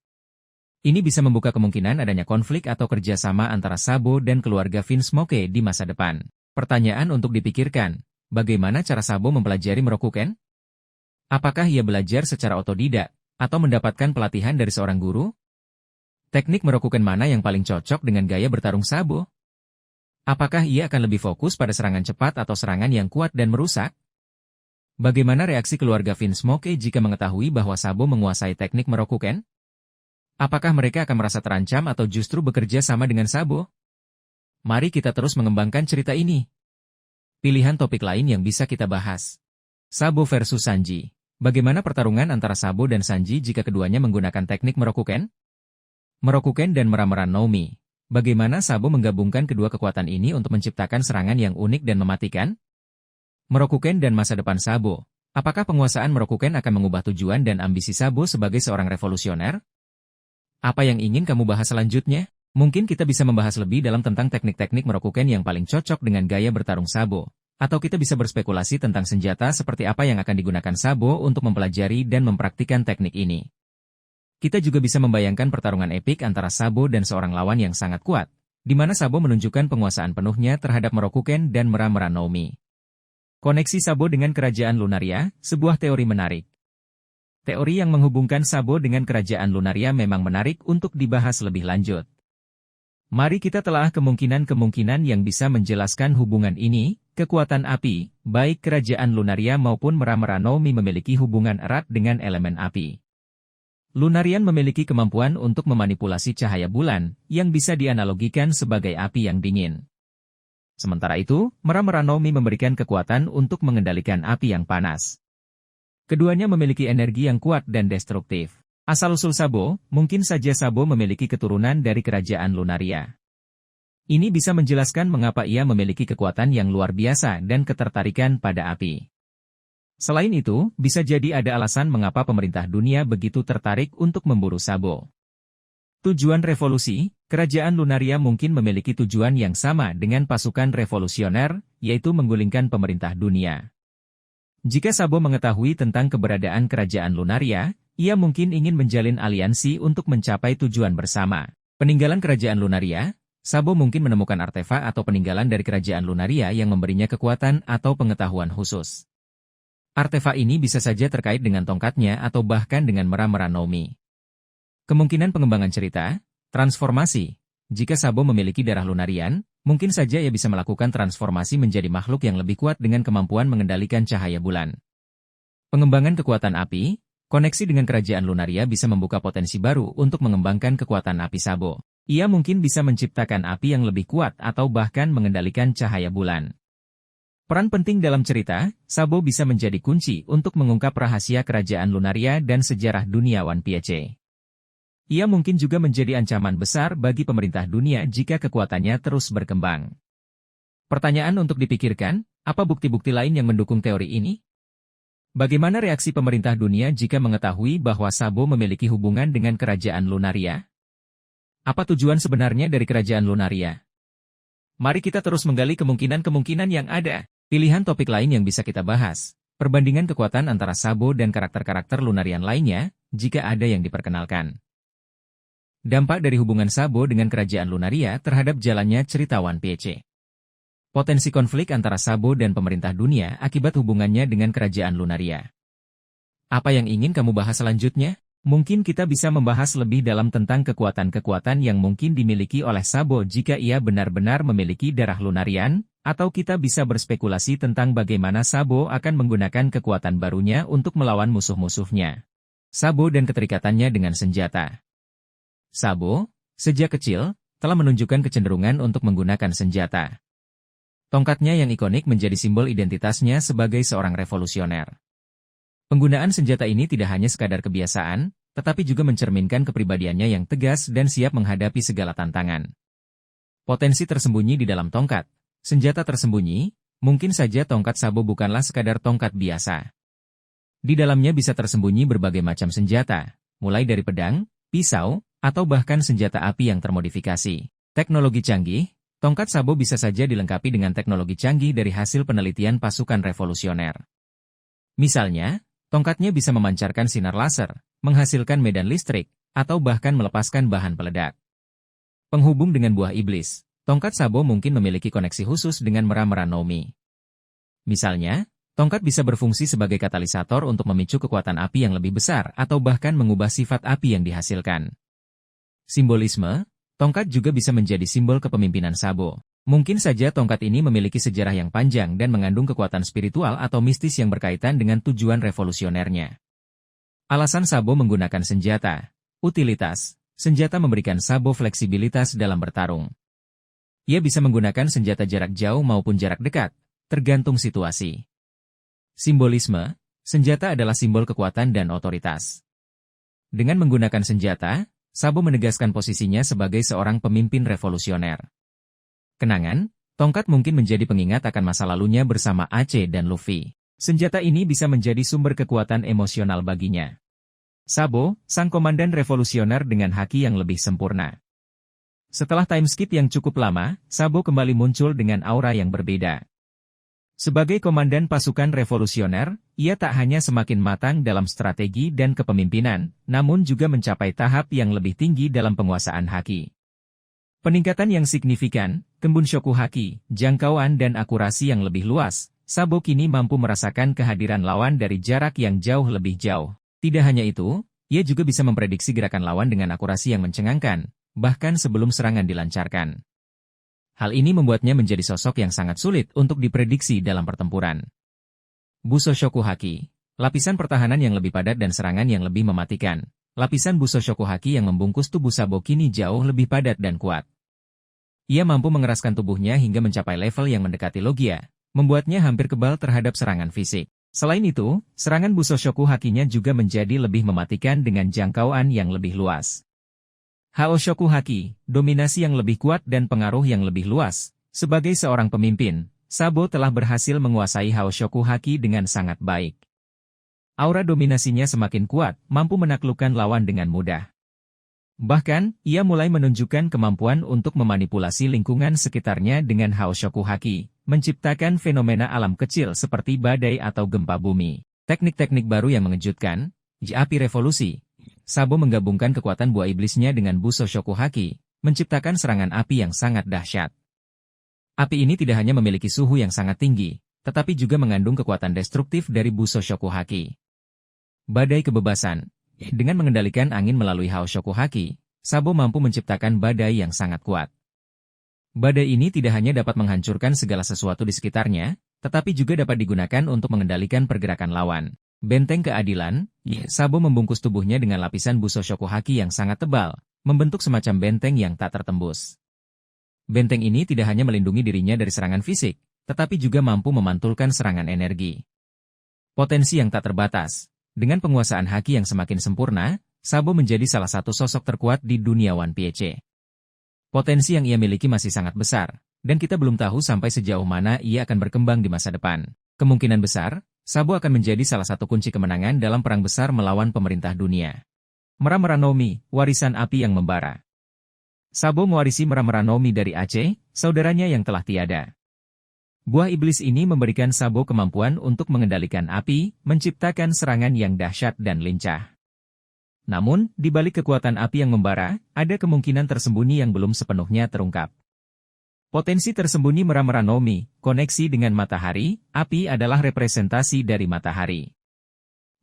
Ini bisa membuka kemungkinan adanya konflik atau kerjasama antara Sabo dan keluarga Vinsmoke di masa depan. Pertanyaan untuk dipikirkan, bagaimana cara Sabo mempelajari Merokuken? Apakah ia belajar secara otodidak, atau mendapatkan pelatihan dari seorang guru? Teknik Merokuken mana yang paling cocok dengan gaya bertarung Sabo? Apakah ia akan lebih fokus pada serangan cepat atau serangan yang kuat dan merusak? Bagaimana reaksi keluarga Vinsmoke jika mengetahui bahwa Sabo menguasai teknik Merokuken? Apakah mereka akan merasa terancam atau justru bekerja sama dengan Sabo? Mari kita terus mengembangkan cerita ini. Pilihan topik lain yang bisa kita bahas. Sabo versus Sanji. Bagaimana pertarungan antara Sabo dan Sanji jika keduanya menggunakan teknik Merokuken? Merokuken dan Meramera no Mi. Bagaimana Sabo menggabungkan kedua kekuatan ini untuk menciptakan serangan yang unik dan mematikan? Merokuken dan masa depan Sabo. Apakah penguasaan Merokuken akan mengubah tujuan dan ambisi Sabo sebagai seorang revolusioner? Apa yang ingin kamu bahas selanjutnya? Mungkin kita bisa membahas lebih dalam tentang teknik-teknik Merokuken yang paling cocok dengan gaya bertarung Sabo. Atau kita bisa berspekulasi tentang senjata seperti apa yang akan digunakan Sabo untuk mempelajari dan mempraktikkan teknik ini. Kita juga bisa membayangkan pertarungan epik antara Sabo dan seorang lawan yang sangat kuat, di mana Sabo menunjukkan penguasaan penuhnya terhadap Merokuken dan Meramera no Mi. Koneksi Sabo dengan Kerajaan Lunaria, sebuah teori menarik. Teori yang menghubungkan Sabo dengan Kerajaan Lunaria memang menarik untuk dibahas lebih lanjut. Mari kita telah kemungkinan-kemungkinan yang bisa menjelaskan hubungan ini. Kekuatan api, baik Kerajaan Lunaria maupun Meramera no Mi memiliki hubungan erat dengan elemen api. Lunarian memiliki kemampuan untuk memanipulasi cahaya bulan, yang bisa dianalogikan sebagai api yang dingin. Sementara itu, Meramera no Mi memberikan kekuatan untuk mengendalikan api yang panas. Keduanya memiliki energi yang kuat dan destruktif. Asal-usul Sabo, mungkin saja Sabo memiliki keturunan dari Kerajaan Lunaria. Ini bisa menjelaskan mengapa ia memiliki kekuatan yang luar biasa dan ketertarikan pada api. Selain itu, bisa jadi ada alasan mengapa pemerintah dunia begitu tertarik untuk memburu Sabo. Tujuan revolusi, Kerajaan Lunaria mungkin memiliki tujuan yang sama dengan pasukan revolusioner, yaitu menggulingkan pemerintah dunia. Jika Sabo mengetahui tentang keberadaan Kerajaan Lunaria, ia mungkin ingin menjalin aliansi untuk mencapai tujuan bersama. Peninggalan Kerajaan Lunaria, Sabo mungkin menemukan artefak atau peninggalan dari Kerajaan Lunaria yang memberinya kekuatan atau pengetahuan khusus. Artefak ini bisa saja terkait dengan tongkatnya atau bahkan dengan Meramera no Mi. Kemungkinan pengembangan cerita, transformasi. Jika Sabo memiliki darah Lunarian, mungkin saja ia bisa melakukan transformasi menjadi makhluk yang lebih kuat dengan kemampuan mengendalikan cahaya bulan. Pengembangan kekuatan api, koneksi dengan Kerajaan Lunaria bisa membuka potensi baru untuk mengembangkan kekuatan api Sabo. Ia mungkin bisa menciptakan api yang lebih kuat atau bahkan mengendalikan cahaya bulan. Peran penting dalam cerita, Sabo bisa menjadi kunci untuk mengungkap rahasia Kerajaan Lunaria dan sejarah dunia One Piece. Ia mungkin juga menjadi ancaman besar bagi pemerintah dunia jika kekuatannya terus berkembang. Pertanyaan untuk dipikirkan, apa bukti-bukti lain yang mendukung teori ini? Bagaimana reaksi pemerintah dunia jika mengetahui bahwa Sabo memiliki hubungan dengan Kerajaan Lunaria? Apa tujuan sebenarnya dari Kerajaan Lunaria? Mari kita terus menggali kemungkinan-kemungkinan yang ada. Pilihan topik lain yang bisa kita bahas, perbandingan kekuatan antara Sabo dan karakter-karakter Lunarian lainnya, jika ada yang diperkenalkan. Dampak dari hubungan Sabo dengan Kerajaan Lunaria terhadap jalannya cerita One Piece. Potensi konflik antara Sabo dan pemerintah dunia akibat hubungannya dengan Kerajaan Lunaria. Apa yang ingin kamu bahas selanjutnya? Mungkin kita bisa membahas lebih dalam tentang kekuatan-kekuatan yang mungkin dimiliki oleh Sabo jika ia benar-benar memiliki darah Lunarian, atau kita bisa berspekulasi tentang bagaimana Sabo akan menggunakan kekuatan barunya untuk melawan musuh-musuhnya. Sabo dan keterikatannya dengan senjata. Sabo, sejak kecil, telah menunjukkan kecenderungan untuk menggunakan senjata. Tongkatnya yang ikonik menjadi simbol identitasnya sebagai seorang revolusioner. Penggunaan senjata ini tidak hanya sekadar kebiasaan, tetapi juga mencerminkan kepribadiannya yang tegas dan siap menghadapi segala tantangan. Potensi tersembunyi di dalam tongkat. Senjata tersembunyi, mungkin saja tongkat Sabo bukanlah sekadar tongkat biasa. Di dalamnya bisa tersembunyi berbagai macam senjata, mulai dari pedang, pisau, atau bahkan senjata api yang termodifikasi. Teknologi canggih, tongkat Sabo bisa saja dilengkapi dengan teknologi canggih dari hasil penelitian pasukan revolusioner. Misalnya, tongkatnya bisa memancarkan sinar laser, menghasilkan medan listrik, atau bahkan melepaskan bahan peledak. Penghubung dengan buah iblis. Tongkat Sabo mungkin memiliki koneksi khusus dengan Meramera no Mi. Misalnya, tongkat bisa berfungsi sebagai katalisator untuk memicu kekuatan api yang lebih besar atau bahkan mengubah sifat api yang dihasilkan. Simbolisme, tongkat juga bisa menjadi simbol kepemimpinan Sabo. Mungkin saja tongkat ini memiliki sejarah yang panjang dan mengandung kekuatan spiritual atau mistis yang berkaitan dengan tujuan revolusionernya. Alasan Sabo menggunakan senjata. Utilitas, senjata memberikan Sabo fleksibilitas dalam bertarung. Ia bisa menggunakan senjata jarak jauh maupun jarak dekat, tergantung situasi. Simbolisme, senjata adalah simbol kekuatan dan otoritas. Dengan menggunakan senjata, Sabo menegaskan posisinya sebagai seorang pemimpin revolusioner. Kenangan, tongkat mungkin menjadi pengingat akan masa lalunya bersama Aceh dan Luffy. Senjata ini bisa menjadi sumber kekuatan emosional baginya. Sabo, sang komandan revolusioner dengan haki yang lebih sempurna. Setelah time skip yang cukup lama, Sabo kembali muncul dengan aura yang berbeda. Sebagai komandan pasukan revolusioner, ia tak hanya semakin matang dalam strategi dan kepemimpinan, namun juga mencapai tahap yang lebih tinggi dalam penguasaan haki. Peningkatan yang signifikan, Kembun Shoku Haki, jangkauan dan akurasi yang lebih luas, Sabo kini mampu merasakan kehadiran lawan dari jarak yang jauh lebih jauh. Tidak hanya itu, ia juga bisa memprediksi gerakan lawan dengan akurasi yang mencengangkan, bahkan sebelum serangan dilancarkan. Hal ini membuatnya menjadi sosok yang sangat sulit untuk diprediksi dalam pertempuran. Buso Shoku Haki, lapisan pertahanan yang lebih padat dan serangan yang lebih mematikan. Lapisan Buso Shoku Haki yang membungkus tubuh Sabo kini jauh lebih padat dan kuat. Ia mampu mengeraskan tubuhnya hingga mencapai level yang mendekati Logia, membuatnya hampir kebal terhadap serangan fisik. Selain itu, serangan Buso Shoku Hakinya juga menjadi lebih mematikan dengan jangkauan yang lebih luas. Hao Shoku Haki, dominasi yang lebih kuat dan pengaruh yang lebih luas. Sebagai seorang pemimpin, Sabo telah berhasil menguasai Hao Shoku Haki dengan sangat baik. Aura dominasinya semakin kuat, mampu menaklukkan lawan dengan mudah. Bahkan, ia mulai menunjukkan kemampuan untuk memanipulasi lingkungan sekitarnya dengan Hao Shoku Haki, menciptakan fenomena alam kecil seperti badai atau gempa bumi. Teknik-teknik baru yang mengejutkan, api revolusi. Sabo menggabungkan kekuatan buah iblisnya dengan Buso Shoku Haki, menciptakan serangan api yang sangat dahsyat. Api ini tidak hanya memiliki suhu yang sangat tinggi, tetapi juga mengandung kekuatan destruktif dari Buso Shoku Haki. Badai kebebasan. Dengan mengendalikan angin melalui Hao Shoku Haki, Sabo mampu menciptakan badai yang sangat kuat. Badai ini tidak hanya dapat menghancurkan segala sesuatu di sekitarnya, tetapi juga dapat digunakan untuk mengendalikan pergerakan lawan. Benteng keadilan, Sabo membungkus tubuhnya dengan lapisan Buso Shoku Haki yang sangat tebal, membentuk semacam benteng yang tak tertembus. Benteng ini tidak hanya melindungi dirinya dari serangan fisik, tetapi juga mampu memantulkan serangan energi. Potensi yang tak terbatas. Dengan penguasaan haki yang semakin sempurna, Sabo menjadi salah satu sosok terkuat di dunia One Piece. Potensi yang ia miliki masih sangat besar, dan kita belum tahu sampai sejauh mana ia akan berkembang di masa depan. Kemungkinan besar, Sabo akan menjadi salah satu kunci kemenangan dalam perang besar melawan pemerintah dunia. Mera-Mera no Mi, warisan api yang membara. Sabo mewarisi Mera-Mera no Mi dari Aceh, saudaranya yang telah tiada. Buah iblis ini memberikan Sabo kemampuan untuk mengendalikan api, menciptakan serangan yang dahsyat dan lincah. Namun, di balik kekuatan api yang membara, ada kemungkinan tersembunyi yang belum sepenuhnya terungkap. Potensi tersembunyi Mera-Mera no Mi, koneksi dengan matahari, api adalah representasi dari matahari.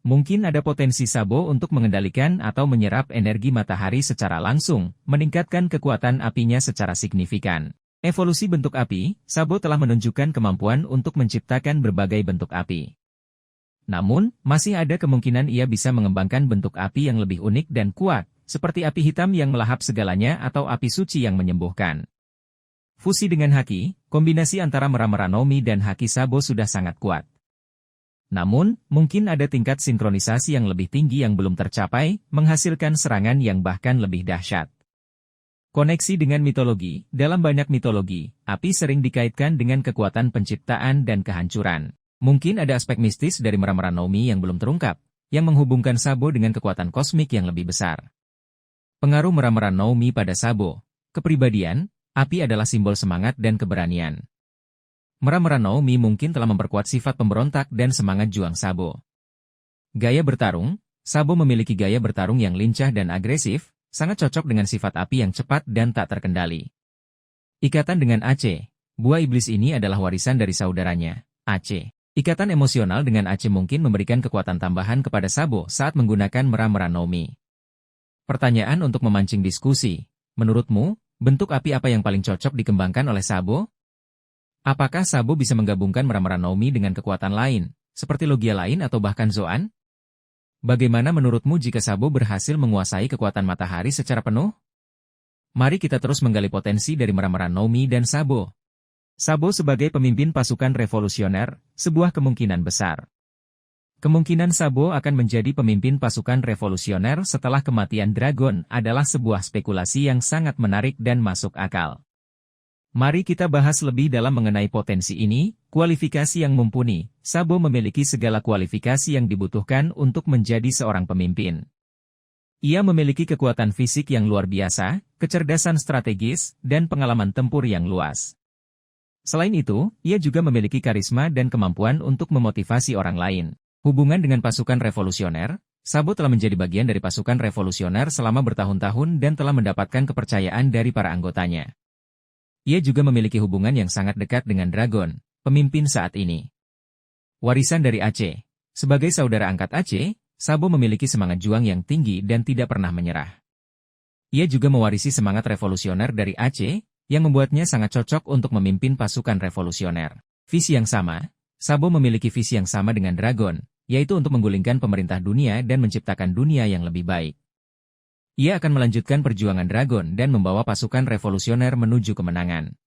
Mungkin ada potensi Sabo untuk mengendalikan atau menyerap energi matahari secara langsung, meningkatkan kekuatan apinya secara signifikan. Evolusi bentuk api, Sabo telah menunjukkan kemampuan untuk menciptakan berbagai bentuk api. Namun, masih ada kemungkinan ia bisa mengembangkan bentuk api yang lebih unik dan kuat, seperti api hitam yang melahap segalanya atau api suci yang menyembuhkan. Fusi dengan haki, kombinasi antara Mera-Mera no Mi dan haki Sabo sudah sangat kuat. Namun, mungkin ada tingkat sinkronisasi yang lebih tinggi yang belum tercapai, menghasilkan serangan yang bahkan lebih dahsyat. Koneksi dengan mitologi. Dalam banyak mitologi, api sering dikaitkan dengan kekuatan penciptaan dan kehancuran. Mungkin ada aspek mistis dari Mera-Mera no Mi yang belum terungkap, yang menghubungkan Sabo dengan kekuatan kosmik yang lebih besar. Pengaruh Mera-Mera no Mi pada Sabo. Kepribadian. Api adalah simbol semangat dan keberanian. Mera-Mera no Mi mungkin telah memperkuat sifat pemberontak dan semangat juang Sabo. Gaya bertarung. Sabo memiliki gaya bertarung yang lincah dan agresif, sangat cocok dengan sifat api yang cepat dan tak terkendali. Ikatan dengan Aceh. Buah iblis ini adalah warisan dari saudaranya, Aceh. Ikatan emosional dengan Aceh mungkin memberikan kekuatan tambahan kepada Sabo saat menggunakan Mera-Mera no Mi. Pertanyaan untuk memancing diskusi. Menurutmu, bentuk api apa yang paling cocok dikembangkan oleh Sabo? Apakah Sabo bisa menggabungkan Mera-Mera no Mi dengan kekuatan lain, seperti logia lain atau bahkan Zoan? Bagaimana menurutmu jika Sabo berhasil menguasai kekuatan matahari secara penuh? Mari kita terus menggali potensi dari Mera-Mera no Mi dan Sabo. Sabo sebagai pemimpin pasukan revolusioner, sebuah kemungkinan besar. Kemungkinan Sabo akan menjadi pemimpin pasukan revolusioner setelah kematian Dragon adalah sebuah spekulasi yang sangat menarik dan masuk akal. Mari kita bahas lebih dalam mengenai potensi ini. Kualifikasi yang mumpuni. Sabo memiliki segala kualifikasi yang dibutuhkan untuk menjadi seorang pemimpin. Ia memiliki kekuatan fisik yang luar biasa, kecerdasan strategis, dan pengalaman tempur yang luas. Selain itu, ia juga memiliki karisma dan kemampuan untuk memotivasi orang lain. Hubungan dengan pasukan revolusioner, Sabo telah menjadi bagian dari pasukan revolusioner selama bertahun-tahun dan telah mendapatkan kepercayaan dari para anggotanya. Ia juga memiliki hubungan yang sangat dekat dengan Dragon, pemimpin saat ini. Warisan dari Aceh. Sebagai saudara angkat Aceh, Sabo memiliki semangat juang yang tinggi dan tidak pernah menyerah. Ia juga mewarisi semangat revolusioner dari Aceh, yang membuatnya sangat cocok untuk memimpin pasukan revolusioner. Visi yang sama. Sabo memiliki visi yang sama dengan Dragon, yaitu untuk menggulingkan pemerintah dunia dan menciptakan dunia yang lebih baik. Ia akan melanjutkan perjuangan Dragon dan membawa pasukan revolusioner menuju kemenangan.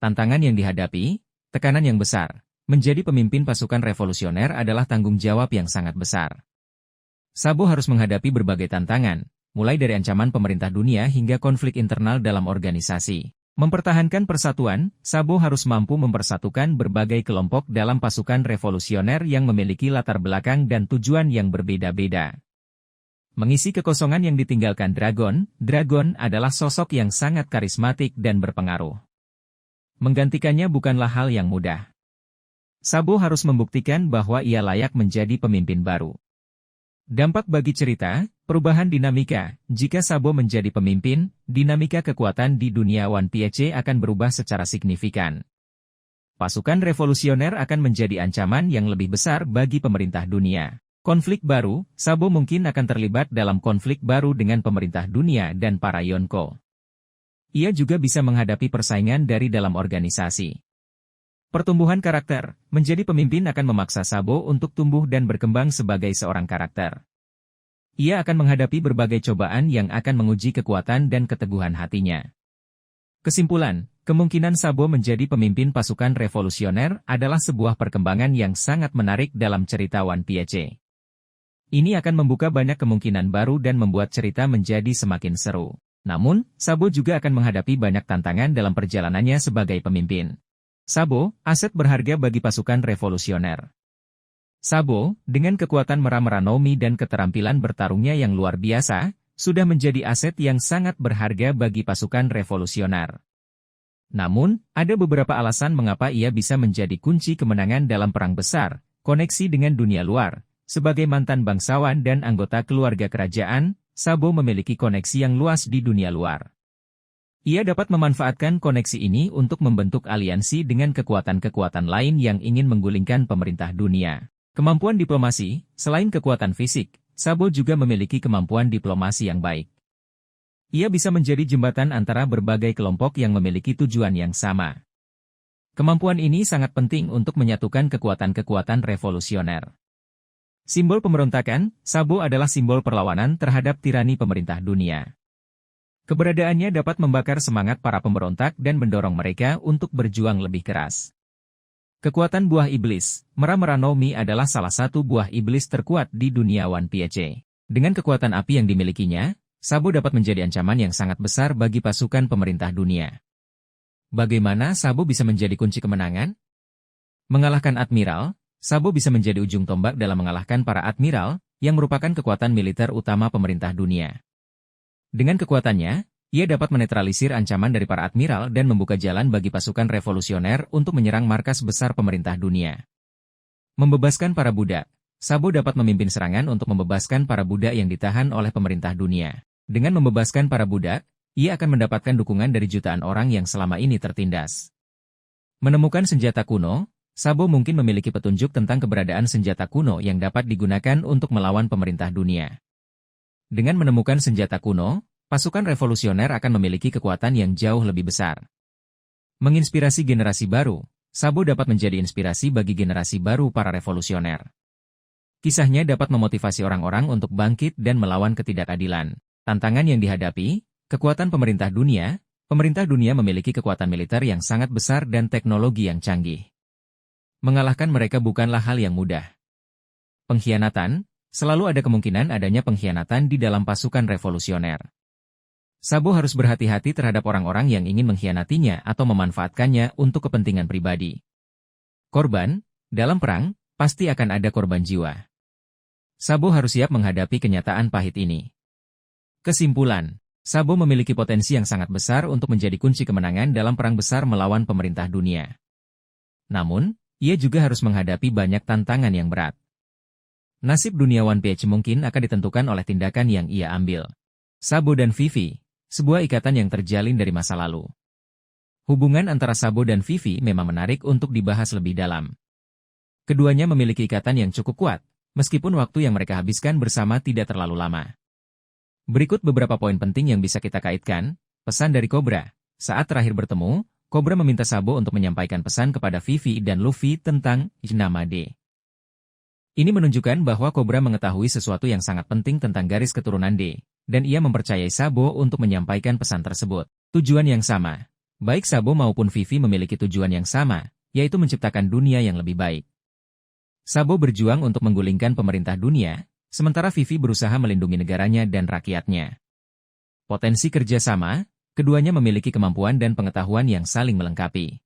Tantangan yang dihadapi, tekanan yang besar. Menjadi pemimpin pasukan revolusioner adalah tanggung jawab yang sangat besar. Sabo harus menghadapi berbagai tantangan, mulai dari ancaman pemerintah dunia hingga konflik internal dalam organisasi. Mempertahankan persatuan, Sabo harus mampu mempersatukan berbagai kelompok dalam pasukan revolusioner yang memiliki latar belakang dan tujuan yang berbeda-beda. Mengisi kekosongan yang ditinggalkan Dragon adalah sosok yang sangat karismatik dan berpengaruh. Menggantikannya bukanlah hal yang mudah. Sabo harus membuktikan bahwa ia layak menjadi pemimpin baru. Dampak bagi cerita, perubahan dinamika. Jika Sabo menjadi pemimpin, dinamika kekuatan di dunia One Piece akan berubah secara signifikan. Pasukan revolusioner akan menjadi ancaman yang lebih besar bagi pemerintah dunia. Konflik baru, Sabo mungkin akan terlibat dalam konflik baru dengan pemerintah dunia dan para Yonko. Ia juga bisa menghadapi persaingan dari dalam organisasi. Pertumbuhan karakter, menjadi pemimpin akan memaksa Sabo untuk tumbuh dan berkembang sebagai seorang karakter. Ia akan menghadapi berbagai cobaan yang akan menguji kekuatan dan keteguhan hatinya. Kesimpulan, kemungkinan Sabo menjadi pemimpin pasukan revolusioner adalah sebuah perkembangan yang sangat menarik dalam cerita One Piece. Ini akan membuka banyak kemungkinan baru dan membuat cerita menjadi semakin seru. Namun, Sabo juga akan menghadapi banyak tantangan dalam perjalanannya sebagai pemimpin. Sabo, aset berharga bagi pasukan revolusioner. Sabo, dengan kekuatan Mera-Meranomi dan keterampilan bertarungnya yang luar biasa, sudah menjadi aset yang sangat berharga bagi pasukan revolusioner. Namun, ada beberapa alasan mengapa ia bisa menjadi kunci kemenangan dalam perang besar, koneksi dengan dunia luar. Sebagai mantan bangsawan dan anggota keluarga kerajaan, Sabo memiliki koneksi yang luas di dunia luar. Ia dapat memanfaatkan koneksi ini untuk membentuk aliansi dengan kekuatan-kekuatan lain yang ingin menggulingkan pemerintah dunia. Kemampuan diplomasi, selain kekuatan fisik, Sabo juga memiliki kemampuan diplomasi yang baik. Ia bisa menjadi jembatan antara berbagai kelompok yang memiliki tujuan yang sama. Kemampuan ini sangat penting untuk menyatukan kekuatan-kekuatan revolusioner. Simbol pemberontakan, Sabo adalah simbol perlawanan terhadap tirani pemerintah dunia. Keberadaannya dapat membakar semangat para pemberontak dan mendorong mereka untuk berjuang lebih keras. Kekuatan buah iblis, Mera-Meranomi adalah salah satu buah iblis terkuat di dunia One Piece. Dengan kekuatan api yang dimilikinya, Sabo dapat menjadi ancaman yang sangat besar bagi pasukan pemerintah dunia. Bagaimana Sabo bisa menjadi kunci kemenangan? Mengalahkan Admiral, Sabo bisa menjadi ujung tombak dalam mengalahkan para Admiral, yang merupakan kekuatan militer utama pemerintah dunia. Dengan kekuatannya, ia dapat menetralisir ancaman dari para admiral dan membuka jalan bagi pasukan revolusioner untuk menyerang markas besar pemerintah dunia. Membebaskan para budak, Sabo dapat memimpin serangan untuk membebaskan para budak yang ditahan oleh pemerintah dunia. Dengan membebaskan para budak, ia akan mendapatkan dukungan dari jutaan orang yang selama ini tertindas. Menemukan senjata kuno, Sabo mungkin memiliki petunjuk tentang keberadaan senjata kuno yang dapat digunakan untuk melawan pemerintah dunia. Dengan menemukan senjata kuno, pasukan revolusioner akan memiliki kekuatan yang jauh lebih besar. Menginspirasi generasi baru, Sabo dapat menjadi inspirasi bagi generasi baru para revolusioner. Kisahnya dapat memotivasi orang-orang untuk bangkit dan melawan ketidakadilan. Tantangan yang dihadapi, kekuatan pemerintah dunia memiliki kekuatan militer yang sangat besar dan teknologi yang canggih. Mengalahkan mereka bukanlah hal yang mudah. Pengkhianatan, selalu ada kemungkinan adanya pengkhianatan di dalam pasukan revolusioner. Sabo harus berhati-hati terhadap orang-orang yang ingin mengkhianatinya atau memanfaatkannya untuk kepentingan pribadi. Korban, dalam perang, pasti akan ada korban jiwa. Sabo harus siap menghadapi kenyataan pahit ini. Kesimpulan, Sabo memiliki potensi yang sangat besar untuk menjadi kunci kemenangan dalam perang besar melawan pemerintah dunia. Namun, ia juga harus menghadapi banyak tantangan yang berat. Nasib dunia One Piece mungkin akan ditentukan oleh tindakan yang ia ambil. Sabo dan Vivi, sebuah ikatan yang terjalin dari masa lalu. Hubungan antara Sabo dan Vivi memang menarik untuk dibahas lebih dalam. Keduanya memiliki ikatan yang cukup kuat, meskipun waktu yang mereka habiskan bersama tidak terlalu lama. Berikut beberapa poin penting yang bisa kita kaitkan. Pesan dari Cobra. Saat terakhir bertemu, Cobra meminta Sabo untuk menyampaikan pesan kepada Vivi dan Luffy tentang nama D. Ini menunjukkan bahwa Cobra mengetahui sesuatu yang sangat penting tentang garis keturunan D, dan ia mempercayai Sabo untuk menyampaikan pesan tersebut. Tujuan yang sama. Baik Sabo maupun Vivi memiliki tujuan yang sama, yaitu menciptakan dunia yang lebih baik. Sabo berjuang untuk menggulingkan pemerintah dunia, sementara Vivi berusaha melindungi negaranya dan rakyatnya. Potensi kerjasama, keduanya memiliki kemampuan dan pengetahuan yang saling melengkapi.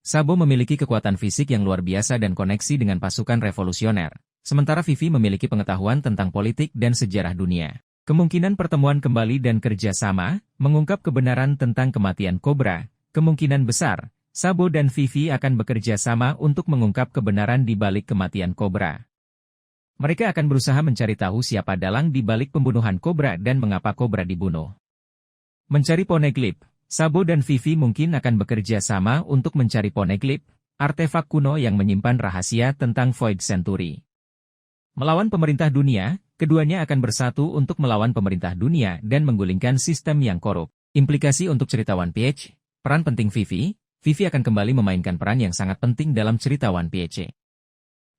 Sabo memiliki kekuatan fisik yang luar biasa dan koneksi dengan pasukan revolusioner, sementara Vivi memiliki pengetahuan tentang politik dan sejarah dunia. Kemungkinan pertemuan kembali dan kerjasama, mengungkap kebenaran tentang kematian Cobra. Kemungkinan besar, Sabo dan Vivi akan bekerja sama untuk mengungkap kebenaran di balik kematian Cobra. Mereka akan berusaha mencari tahu siapa dalang di balik pembunuhan Cobra dan mengapa Cobra dibunuh. Mencari Poneglyph. Sabo dan Vivi mungkin akan bekerja sama untuk mencari Poneglyph, artefak kuno yang menyimpan rahasia tentang Void Century. Melawan pemerintah dunia, keduanya akan bersatu untuk melawan pemerintah dunia dan menggulingkan sistem yang korup. Implikasi untuk cerita One Piece, peran penting Vivi. Vivi akan kembali memainkan peran yang sangat penting dalam cerita One Piece.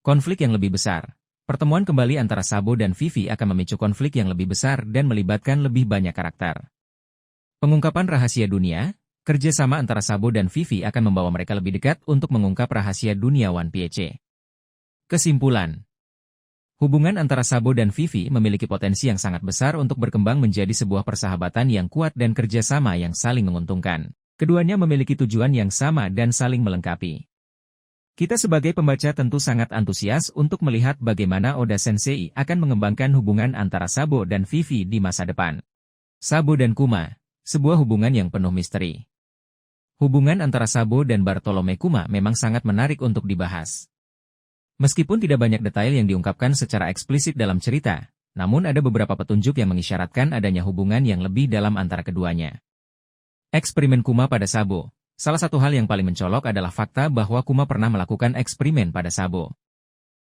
Konflik yang lebih besar. Pertemuan kembali antara Sabo dan Vivi akan memicu konflik yang lebih besar dan melibatkan lebih banyak karakter. Pengungkapan rahasia dunia, kerjasama antara Sabo dan Vivi akan membawa mereka lebih dekat untuk mengungkap rahasia dunia One Piece. Kesimpulan. Hubungan antara Sabo dan Vivi memiliki potensi yang sangat besar untuk berkembang menjadi sebuah persahabatan yang kuat dan kerjasama yang saling menguntungkan. Keduanya memiliki tujuan yang sama dan saling melengkapi. Kita sebagai pembaca tentu sangat antusias untuk melihat bagaimana Oda Sensei akan mengembangkan hubungan antara Sabo dan Vivi di masa depan. Sabo dan Kuma. Sebuah hubungan yang penuh misteri. Hubungan antara Sabo dan Bartolome Kuma memang sangat menarik untuk dibahas. Meskipun tidak banyak detail yang diungkapkan secara eksplisit dalam cerita, namun ada beberapa petunjuk yang mengisyaratkan adanya hubungan yang lebih dalam antara keduanya. Eksperimen Kuma pada Sabo. Salah satu hal yang paling mencolok adalah fakta bahwa Kuma pernah melakukan eksperimen pada Sabo.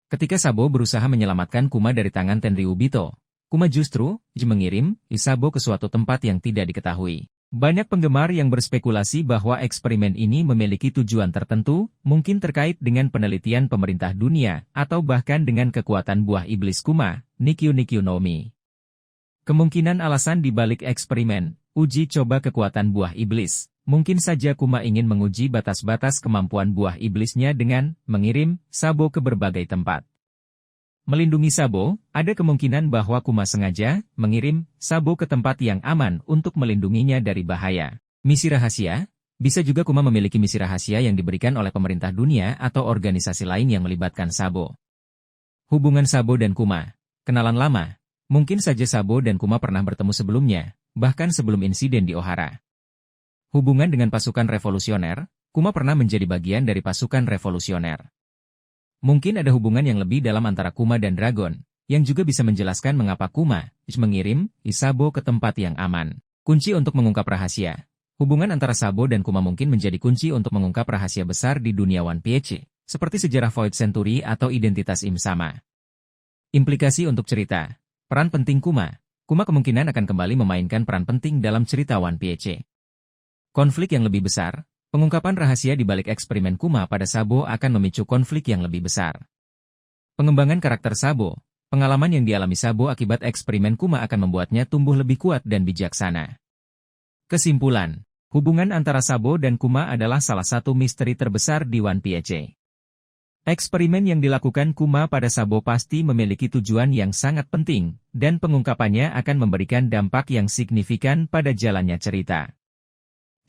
Ketika Sabo berusaha menyelamatkan Kuma dari tangan Tenryubito, Kuma justru mengirim Sabo ke suatu tempat yang tidak diketahui. Banyak penggemar yang berspekulasi bahwa eksperimen ini memiliki tujuan tertentu, mungkin terkait dengan penelitian pemerintah dunia, atau bahkan dengan kekuatan buah iblis Kuma, Nikyu Nikyu no Mi. Kemungkinan alasan di balik eksperimen, uji coba kekuatan buah iblis. Mungkin saja Kuma ingin menguji batas-batas kemampuan buah iblisnya dengan mengirim Sabo ke berbagai tempat. Melindungi Sabo, ada kemungkinan bahwa Kuma sengaja mengirim Sabo ke tempat yang aman untuk melindunginya dari bahaya. Misi rahasia, bisa juga Kuma memiliki misi rahasia yang diberikan oleh pemerintah dunia atau organisasi lain yang melibatkan Sabo. Hubungan Sabo dan Kuma, kenalan lama, mungkin saja Sabo dan Kuma pernah bertemu sebelumnya, bahkan sebelum insiden di Ohara. Hubungan dengan pasukan revolusioner, Kuma pernah menjadi bagian dari pasukan revolusioner. Mungkin ada hubungan yang lebih dalam antara Kuma dan Dragon, yang juga bisa menjelaskan mengapa Kuma mengirim Sabo ke tempat yang aman. Kunci untuk mengungkap rahasia. Hubungan antara Sabo dan Kuma mungkin menjadi kunci untuk mengungkap rahasia besar di dunia One Piece, seperti sejarah Void Century atau identitas Im Sama. Implikasi untuk cerita. Peran penting Kuma. Kuma kemungkinan akan kembali memainkan peran penting dalam cerita One Piece. Konflik yang lebih besar. Pengungkapan rahasia di balik eksperimen Kuma pada Sabo akan memicu konflik yang lebih besar. Pengembangan karakter Sabo. Pengalaman yang dialami Sabo akibat eksperimen Kuma akan membuatnya tumbuh lebih kuat dan bijaksana. Kesimpulan. Hubungan antara Sabo dan Kuma adalah salah satu misteri terbesar di One Piece. Eksperimen yang dilakukan Kuma pada Sabo pasti memiliki tujuan yang sangat penting, dan pengungkapannya akan memberikan dampak yang signifikan pada jalannya cerita.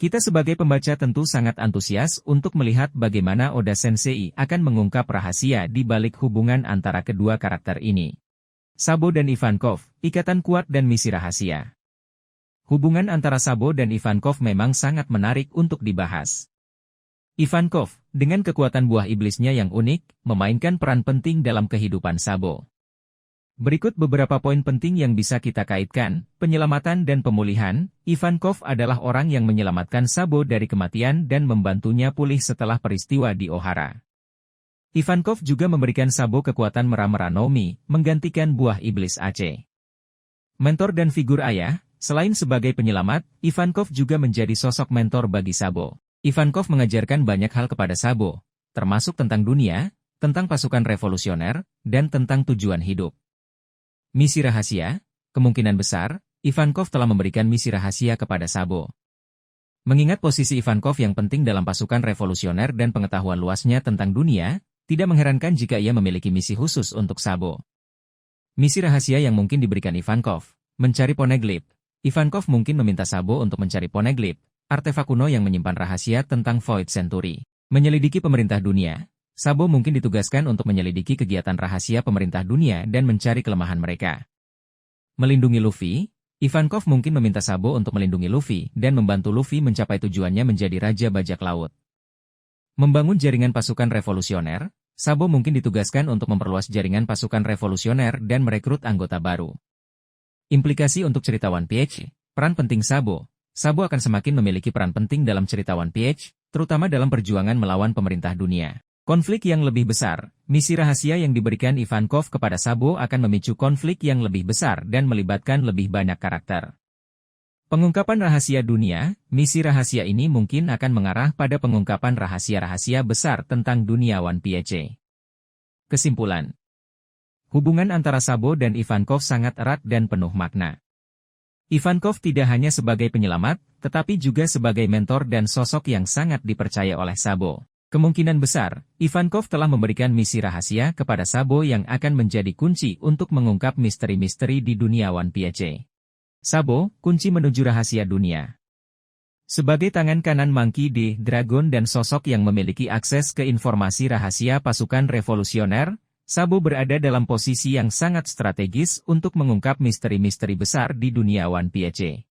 Kita sebagai pembaca tentu sangat antusias untuk melihat bagaimana Oda Sensei akan mengungkap rahasia di balik hubungan antara kedua karakter ini. Sabo dan Ivankov, ikatan kuat dan misi rahasia. Hubungan antara Sabo dan Ivankov memang sangat menarik untuk dibahas. Ivankov, dengan kekuatan buah iblisnya yang unik, memainkan peran penting dalam kehidupan Sabo. Berikut beberapa poin penting yang bisa kita kaitkan: penyelamatan dan pemulihan. Ivankov adalah orang yang menyelamatkan Sabo dari kematian dan membantunya pulih setelah peristiwa di Ohara. Ivankov juga memberikan Sabo kekuatan Mera-Mera no Mi, menggantikan buah iblis Aceh. Mentor dan figur ayah. Selain sebagai penyelamat, Ivankov juga menjadi sosok mentor bagi Sabo. Ivankov mengajarkan banyak hal kepada Sabo, termasuk tentang dunia, tentang pasukan revolusioner, dan tentang tujuan hidup. Misi rahasia, kemungkinan besar, Ivankov telah memberikan misi rahasia kepada Sabo. Mengingat posisi Ivankov yang penting dalam pasukan revolusioner dan pengetahuan luasnya tentang dunia, tidak mengherankan jika ia memiliki misi khusus untuk Sabo. Misi rahasia yang mungkin diberikan Ivankov, mencari Poneglyph. Ivankov mungkin meminta Sabo untuk mencari Poneglyph, artefak kuno yang menyimpan rahasia tentang Void Century. Menyelidiki pemerintah dunia. Sabo mungkin ditugaskan untuk menyelidiki kegiatan rahasia pemerintah dunia dan mencari kelemahan mereka. Melindungi Luffy. Ivankov mungkin meminta Sabo untuk melindungi Luffy dan membantu Luffy mencapai tujuannya menjadi Raja Bajak Laut. Membangun jaringan pasukan revolusioner. Sabo mungkin ditugaskan untuk memperluas jaringan pasukan revolusioner dan merekrut anggota baru. Implikasi untuk cerita One Piece. Peran penting Sabo. Sabo akan semakin memiliki peran penting dalam cerita One Piece, terutama dalam perjuangan melawan pemerintah dunia. Konflik yang lebih besar. Misi rahasia yang diberikan Ivankov kepada Sabo akan memicu konflik yang lebih besar dan melibatkan lebih banyak karakter. Pengungkapan rahasia dunia. Misi rahasia ini mungkin akan mengarah pada pengungkapan rahasia-rahasia besar tentang dunia One Piece. Kesimpulan. Hubungan antara Sabo dan Ivankov sangat erat dan penuh makna. Ivankov tidak hanya sebagai penyelamat, tetapi juga sebagai mentor dan sosok yang sangat dipercaya oleh Sabo. Kemungkinan besar, Ivankov telah memberikan misi rahasia kepada Sabo yang akan menjadi kunci untuk mengungkap misteri-misteri di dunia One Piece. Sabo, kunci menuju rahasia dunia. Sebagai tangan kanan Monkey D. Dragon dan sosok yang memiliki akses ke informasi rahasia pasukan revolusioner, Sabo berada dalam posisi yang sangat strategis untuk mengungkap misteri-misteri besar di dunia One Piece.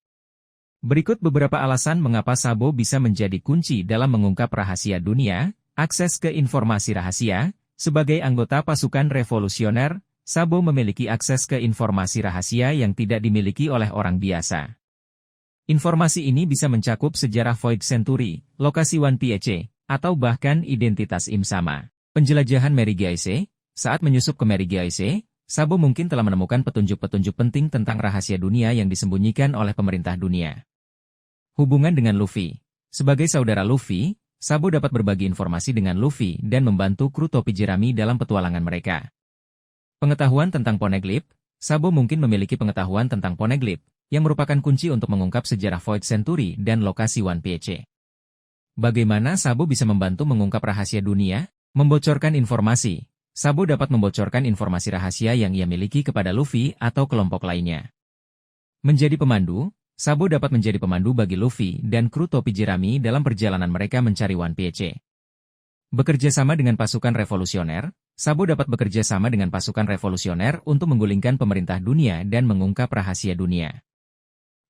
Berikut beberapa alasan mengapa Sabo bisa menjadi kunci dalam mengungkap rahasia dunia. Akses ke informasi rahasia. Sebagai anggota pasukan revolusioner, Sabo memiliki akses ke informasi rahasia yang tidak dimiliki oleh orang biasa. Informasi ini bisa mencakup sejarah Void Century, lokasi One Piece, atau bahkan identitas Im Sama. Penjelajahan Mary Geise. Saat menyusup ke Mary Geise, Sabo mungkin telah menemukan petunjuk-petunjuk penting tentang rahasia dunia yang disembunyikan oleh pemerintah dunia. Hubungan dengan Luffy. Sebagai saudara Luffy, Sabo dapat berbagi informasi dengan Luffy dan membantu kru topi jerami dalam petualangan mereka. Pengetahuan tentang Poneglyph. Sabo mungkin memiliki pengetahuan tentang Poneglyph, yang merupakan kunci untuk mengungkap sejarah Void Century dan lokasi One Piece. Bagaimana Sabo bisa membantu mengungkap rahasia dunia? Membocorkan informasi. Sabo dapat membocorkan informasi rahasia yang ia miliki kepada Luffy atau kelompok lainnya. Menjadi pemandu. Sabo dapat menjadi pemandu bagi Luffy dan kru topi jerami dalam perjalanan mereka mencari One Piece. Bekerja sama dengan pasukan revolusioner. Sabo dapat bekerja sama dengan pasukan revolusioner untuk menggulingkan pemerintah dunia dan mengungkap rahasia dunia.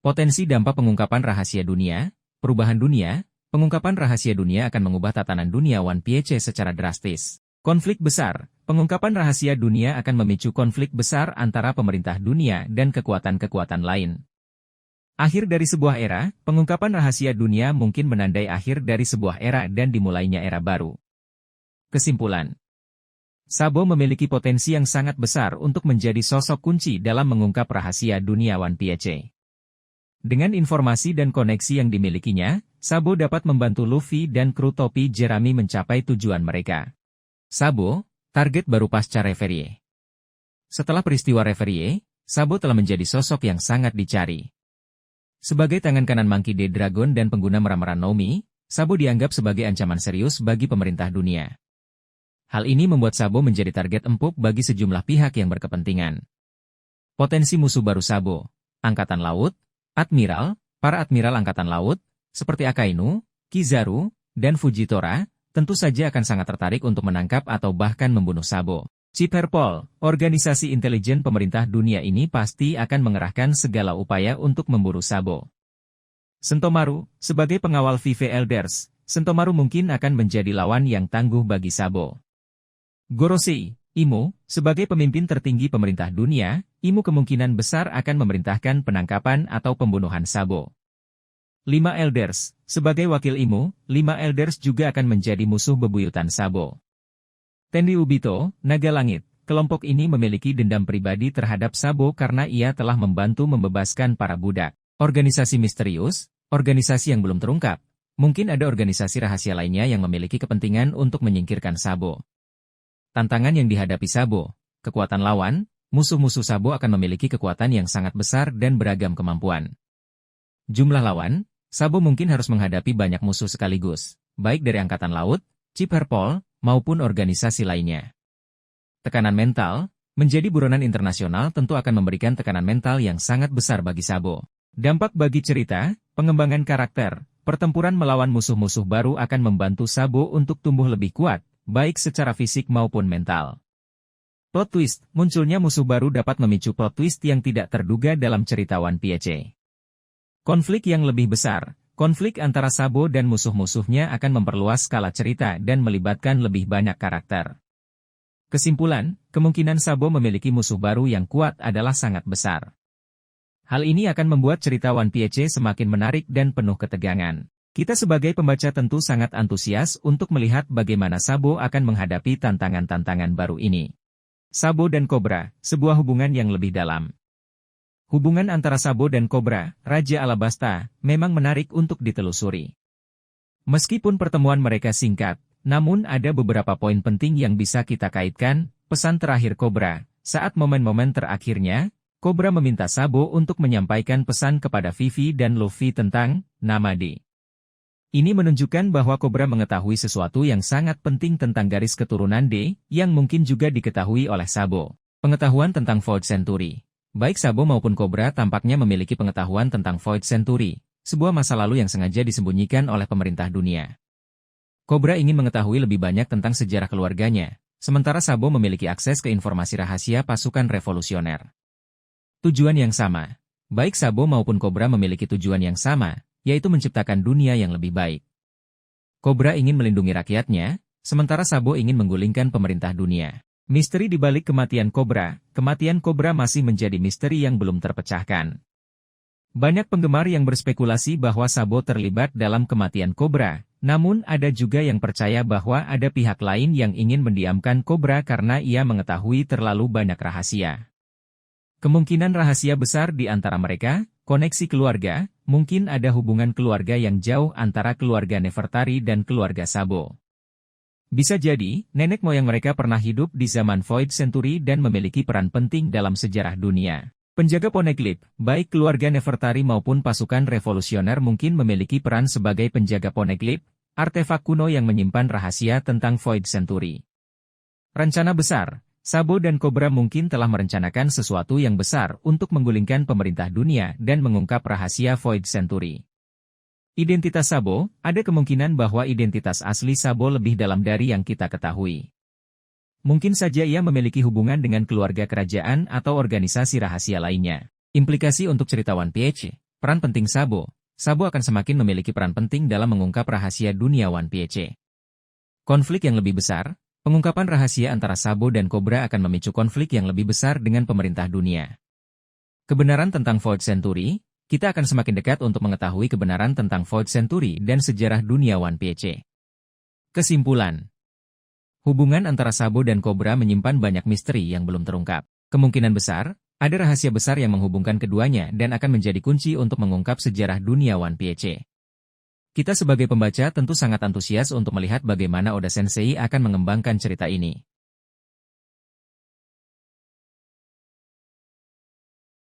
Potensi dampak pengungkapan rahasia dunia. Perubahan dunia. Pengungkapan rahasia dunia akan mengubah tatanan dunia One Piece secara drastis. Konflik besar. Pengungkapan rahasia dunia akan memicu konflik besar antara pemerintah dunia dan kekuatan-kekuatan lain. Akhir dari sebuah era. Pengungkapan rahasia dunia mungkin menandai akhir dari sebuah era dan dimulainya era baru. Kesimpulan. Sabo memiliki potensi yang sangat besar untuk menjadi sosok kunci dalam mengungkap rahasia dunia One Piece. Dengan informasi dan koneksi yang dimilikinya, Sabo dapat membantu Luffy dan kru topi jerami mencapai tujuan mereka. Sabo, target baru pasca Reverie. Setelah peristiwa Reverie, Sabo telah menjadi sosok yang sangat dicari. Sebagai tangan kanan Monkey D. Dragon dan pengguna Mera-Mera no Mi, Sabo dianggap sebagai ancaman serius bagi pemerintah dunia. Hal ini membuat Sabo menjadi target empuk bagi sejumlah pihak yang berkepentingan. Potensi musuh baru Sabo, Angkatan Laut, Admiral, para Admiral Angkatan Laut, seperti Akainu, Kizaru, dan Fujitora, tentu saja akan sangat tertarik untuk menangkap atau bahkan membunuh Sabo. Ciperpol, organisasi intelijen pemerintah dunia ini pasti akan mengerahkan segala upaya untuk memburu Sabo. Sentomaru, sebagai pengawal Vive Elders, Sentomaru mungkin akan menjadi lawan yang tangguh bagi Sabo. Gorosei, Imo, sebagai pemimpin tertinggi pemerintah dunia, Imo kemungkinan besar akan memerintahkan penangkapan atau pembunuhan Sabo. 5 Elders, sebagai wakil Imo, 5 Elders juga akan menjadi musuh bebuyutan Sabo. Tenryubito, Naga Langit, kelompok ini memiliki dendam pribadi terhadap Sabo karena ia telah membantu membebaskan para budak. Organisasi misterius, organisasi yang belum terungkap, mungkin ada organisasi rahasia lainnya yang memiliki kepentingan untuk menyingkirkan Sabo. Tantangan yang dihadapi Sabo, kekuatan lawan, musuh-musuh Sabo akan memiliki kekuatan yang sangat besar dan beragam kemampuan. Jumlah lawan, Sabo mungkin harus menghadapi banyak musuh sekaligus, baik dari Angkatan Laut, Ciperpol, maupun organisasi lainnya. Tekanan mental, menjadi buronan internasional tentu akan memberikan tekanan mental yang sangat besar bagi Sabo. Dampak bagi cerita, pengembangan karakter, pertempuran melawan musuh-musuh baru akan membantu Sabo untuk tumbuh lebih kuat, baik secara fisik maupun mental. Plot twist, munculnya musuh baru dapat memicu plot twist yang tidak terduga dalam cerita One Piece. Konflik yang lebih besar, konflik antara Sabo dan musuh-musuhnya akan memperluas skala cerita dan melibatkan lebih banyak karakter. Kesimpulan, kemungkinan Sabo memiliki musuh baru yang kuat adalah sangat besar. Hal ini akan membuat cerita One Piece semakin menarik dan penuh ketegangan. Kita sebagai pembaca tentu sangat antusias untuk melihat bagaimana Sabo akan menghadapi tantangan-tantangan baru ini. Sabo dan Cobra, sebuah hubungan yang lebih dalam. Hubungan antara Sabo dan Cobra, Raja Alabasta, memang menarik untuk ditelusuri. Meskipun pertemuan mereka singkat, namun ada beberapa poin penting yang bisa kita kaitkan. Pesan terakhir Cobra, saat momen-momen terakhirnya, Cobra meminta Sabo untuk menyampaikan pesan kepada Vivi dan Luffy tentang nama D. Ini menunjukkan bahwa Cobra mengetahui sesuatu yang sangat penting tentang garis keturunan D, yang mungkin juga diketahui oleh Sabo. Pengetahuan tentang Void Century. Baik Sabo maupun Cobra tampaknya memiliki pengetahuan tentang Void Century, sebuah masa lalu yang sengaja disembunyikan oleh pemerintah dunia. Cobra ingin mengetahui lebih banyak tentang sejarah keluarganya, sementara Sabo memiliki akses ke informasi rahasia pasukan revolusioner. Tujuan yang sama. Baik Sabo maupun Cobra memiliki tujuan yang sama, yaitu menciptakan dunia yang lebih baik. Cobra ingin melindungi rakyatnya, sementara Sabo ingin menggulingkan pemerintah dunia. Misteri di balik kematian Cobra masih menjadi misteri yang belum terpecahkan. Banyak penggemar yang berspekulasi bahwa Sabo terlibat dalam kematian Cobra, namun ada juga yang percaya bahwa ada pihak lain yang ingin mendiamkan Cobra karena ia mengetahui terlalu banyak rahasia. Kemungkinan rahasia besar di antara mereka, koneksi keluarga, mungkin ada hubungan keluarga yang jauh antara keluarga Nefertari dan keluarga Sabo. Bisa jadi, nenek moyang mereka pernah hidup di zaman Void Century dan memiliki peran penting dalam sejarah dunia. Penjaga Poneglyph, baik keluarga Nefertari maupun pasukan revolusioner mungkin memiliki peran sebagai penjaga Poneglyph, artefak kuno yang menyimpan rahasia tentang Void Century. Rencana besar. Sabo dan Cobra mungkin telah merencanakan sesuatu yang besar untuk menggulingkan pemerintah dunia dan mengungkap rahasia Void Century. Identitas Sabo, ada kemungkinan bahwa identitas asli Sabo lebih dalam dari yang kita ketahui. Mungkin saja ia memiliki hubungan dengan keluarga kerajaan atau organisasi rahasia lainnya. Implikasi untuk cerita One Piece, peran penting Sabo. Sabo akan semakin memiliki peran penting dalam mengungkap rahasia dunia One Piece. Konflik yang lebih besar. Pengungkapan rahasia antara Sabo dan Cobra akan memicu konflik yang lebih besar dengan pemerintah dunia. Kebenaran tentang Void Century, kita akan semakin dekat untuk mengetahui kebenaran tentang Void Century dan sejarah dunia One Piece. Kesimpulan. Hubungan antara Sabo dan Cobra menyimpan banyak misteri yang belum terungkap. Kemungkinan besar, ada rahasia besar yang menghubungkan keduanya dan akan menjadi kunci untuk mengungkap sejarah dunia One Piece. Kita sebagai pembaca tentu sangat antusias untuk melihat bagaimana Oda Sensei akan mengembangkan cerita ini.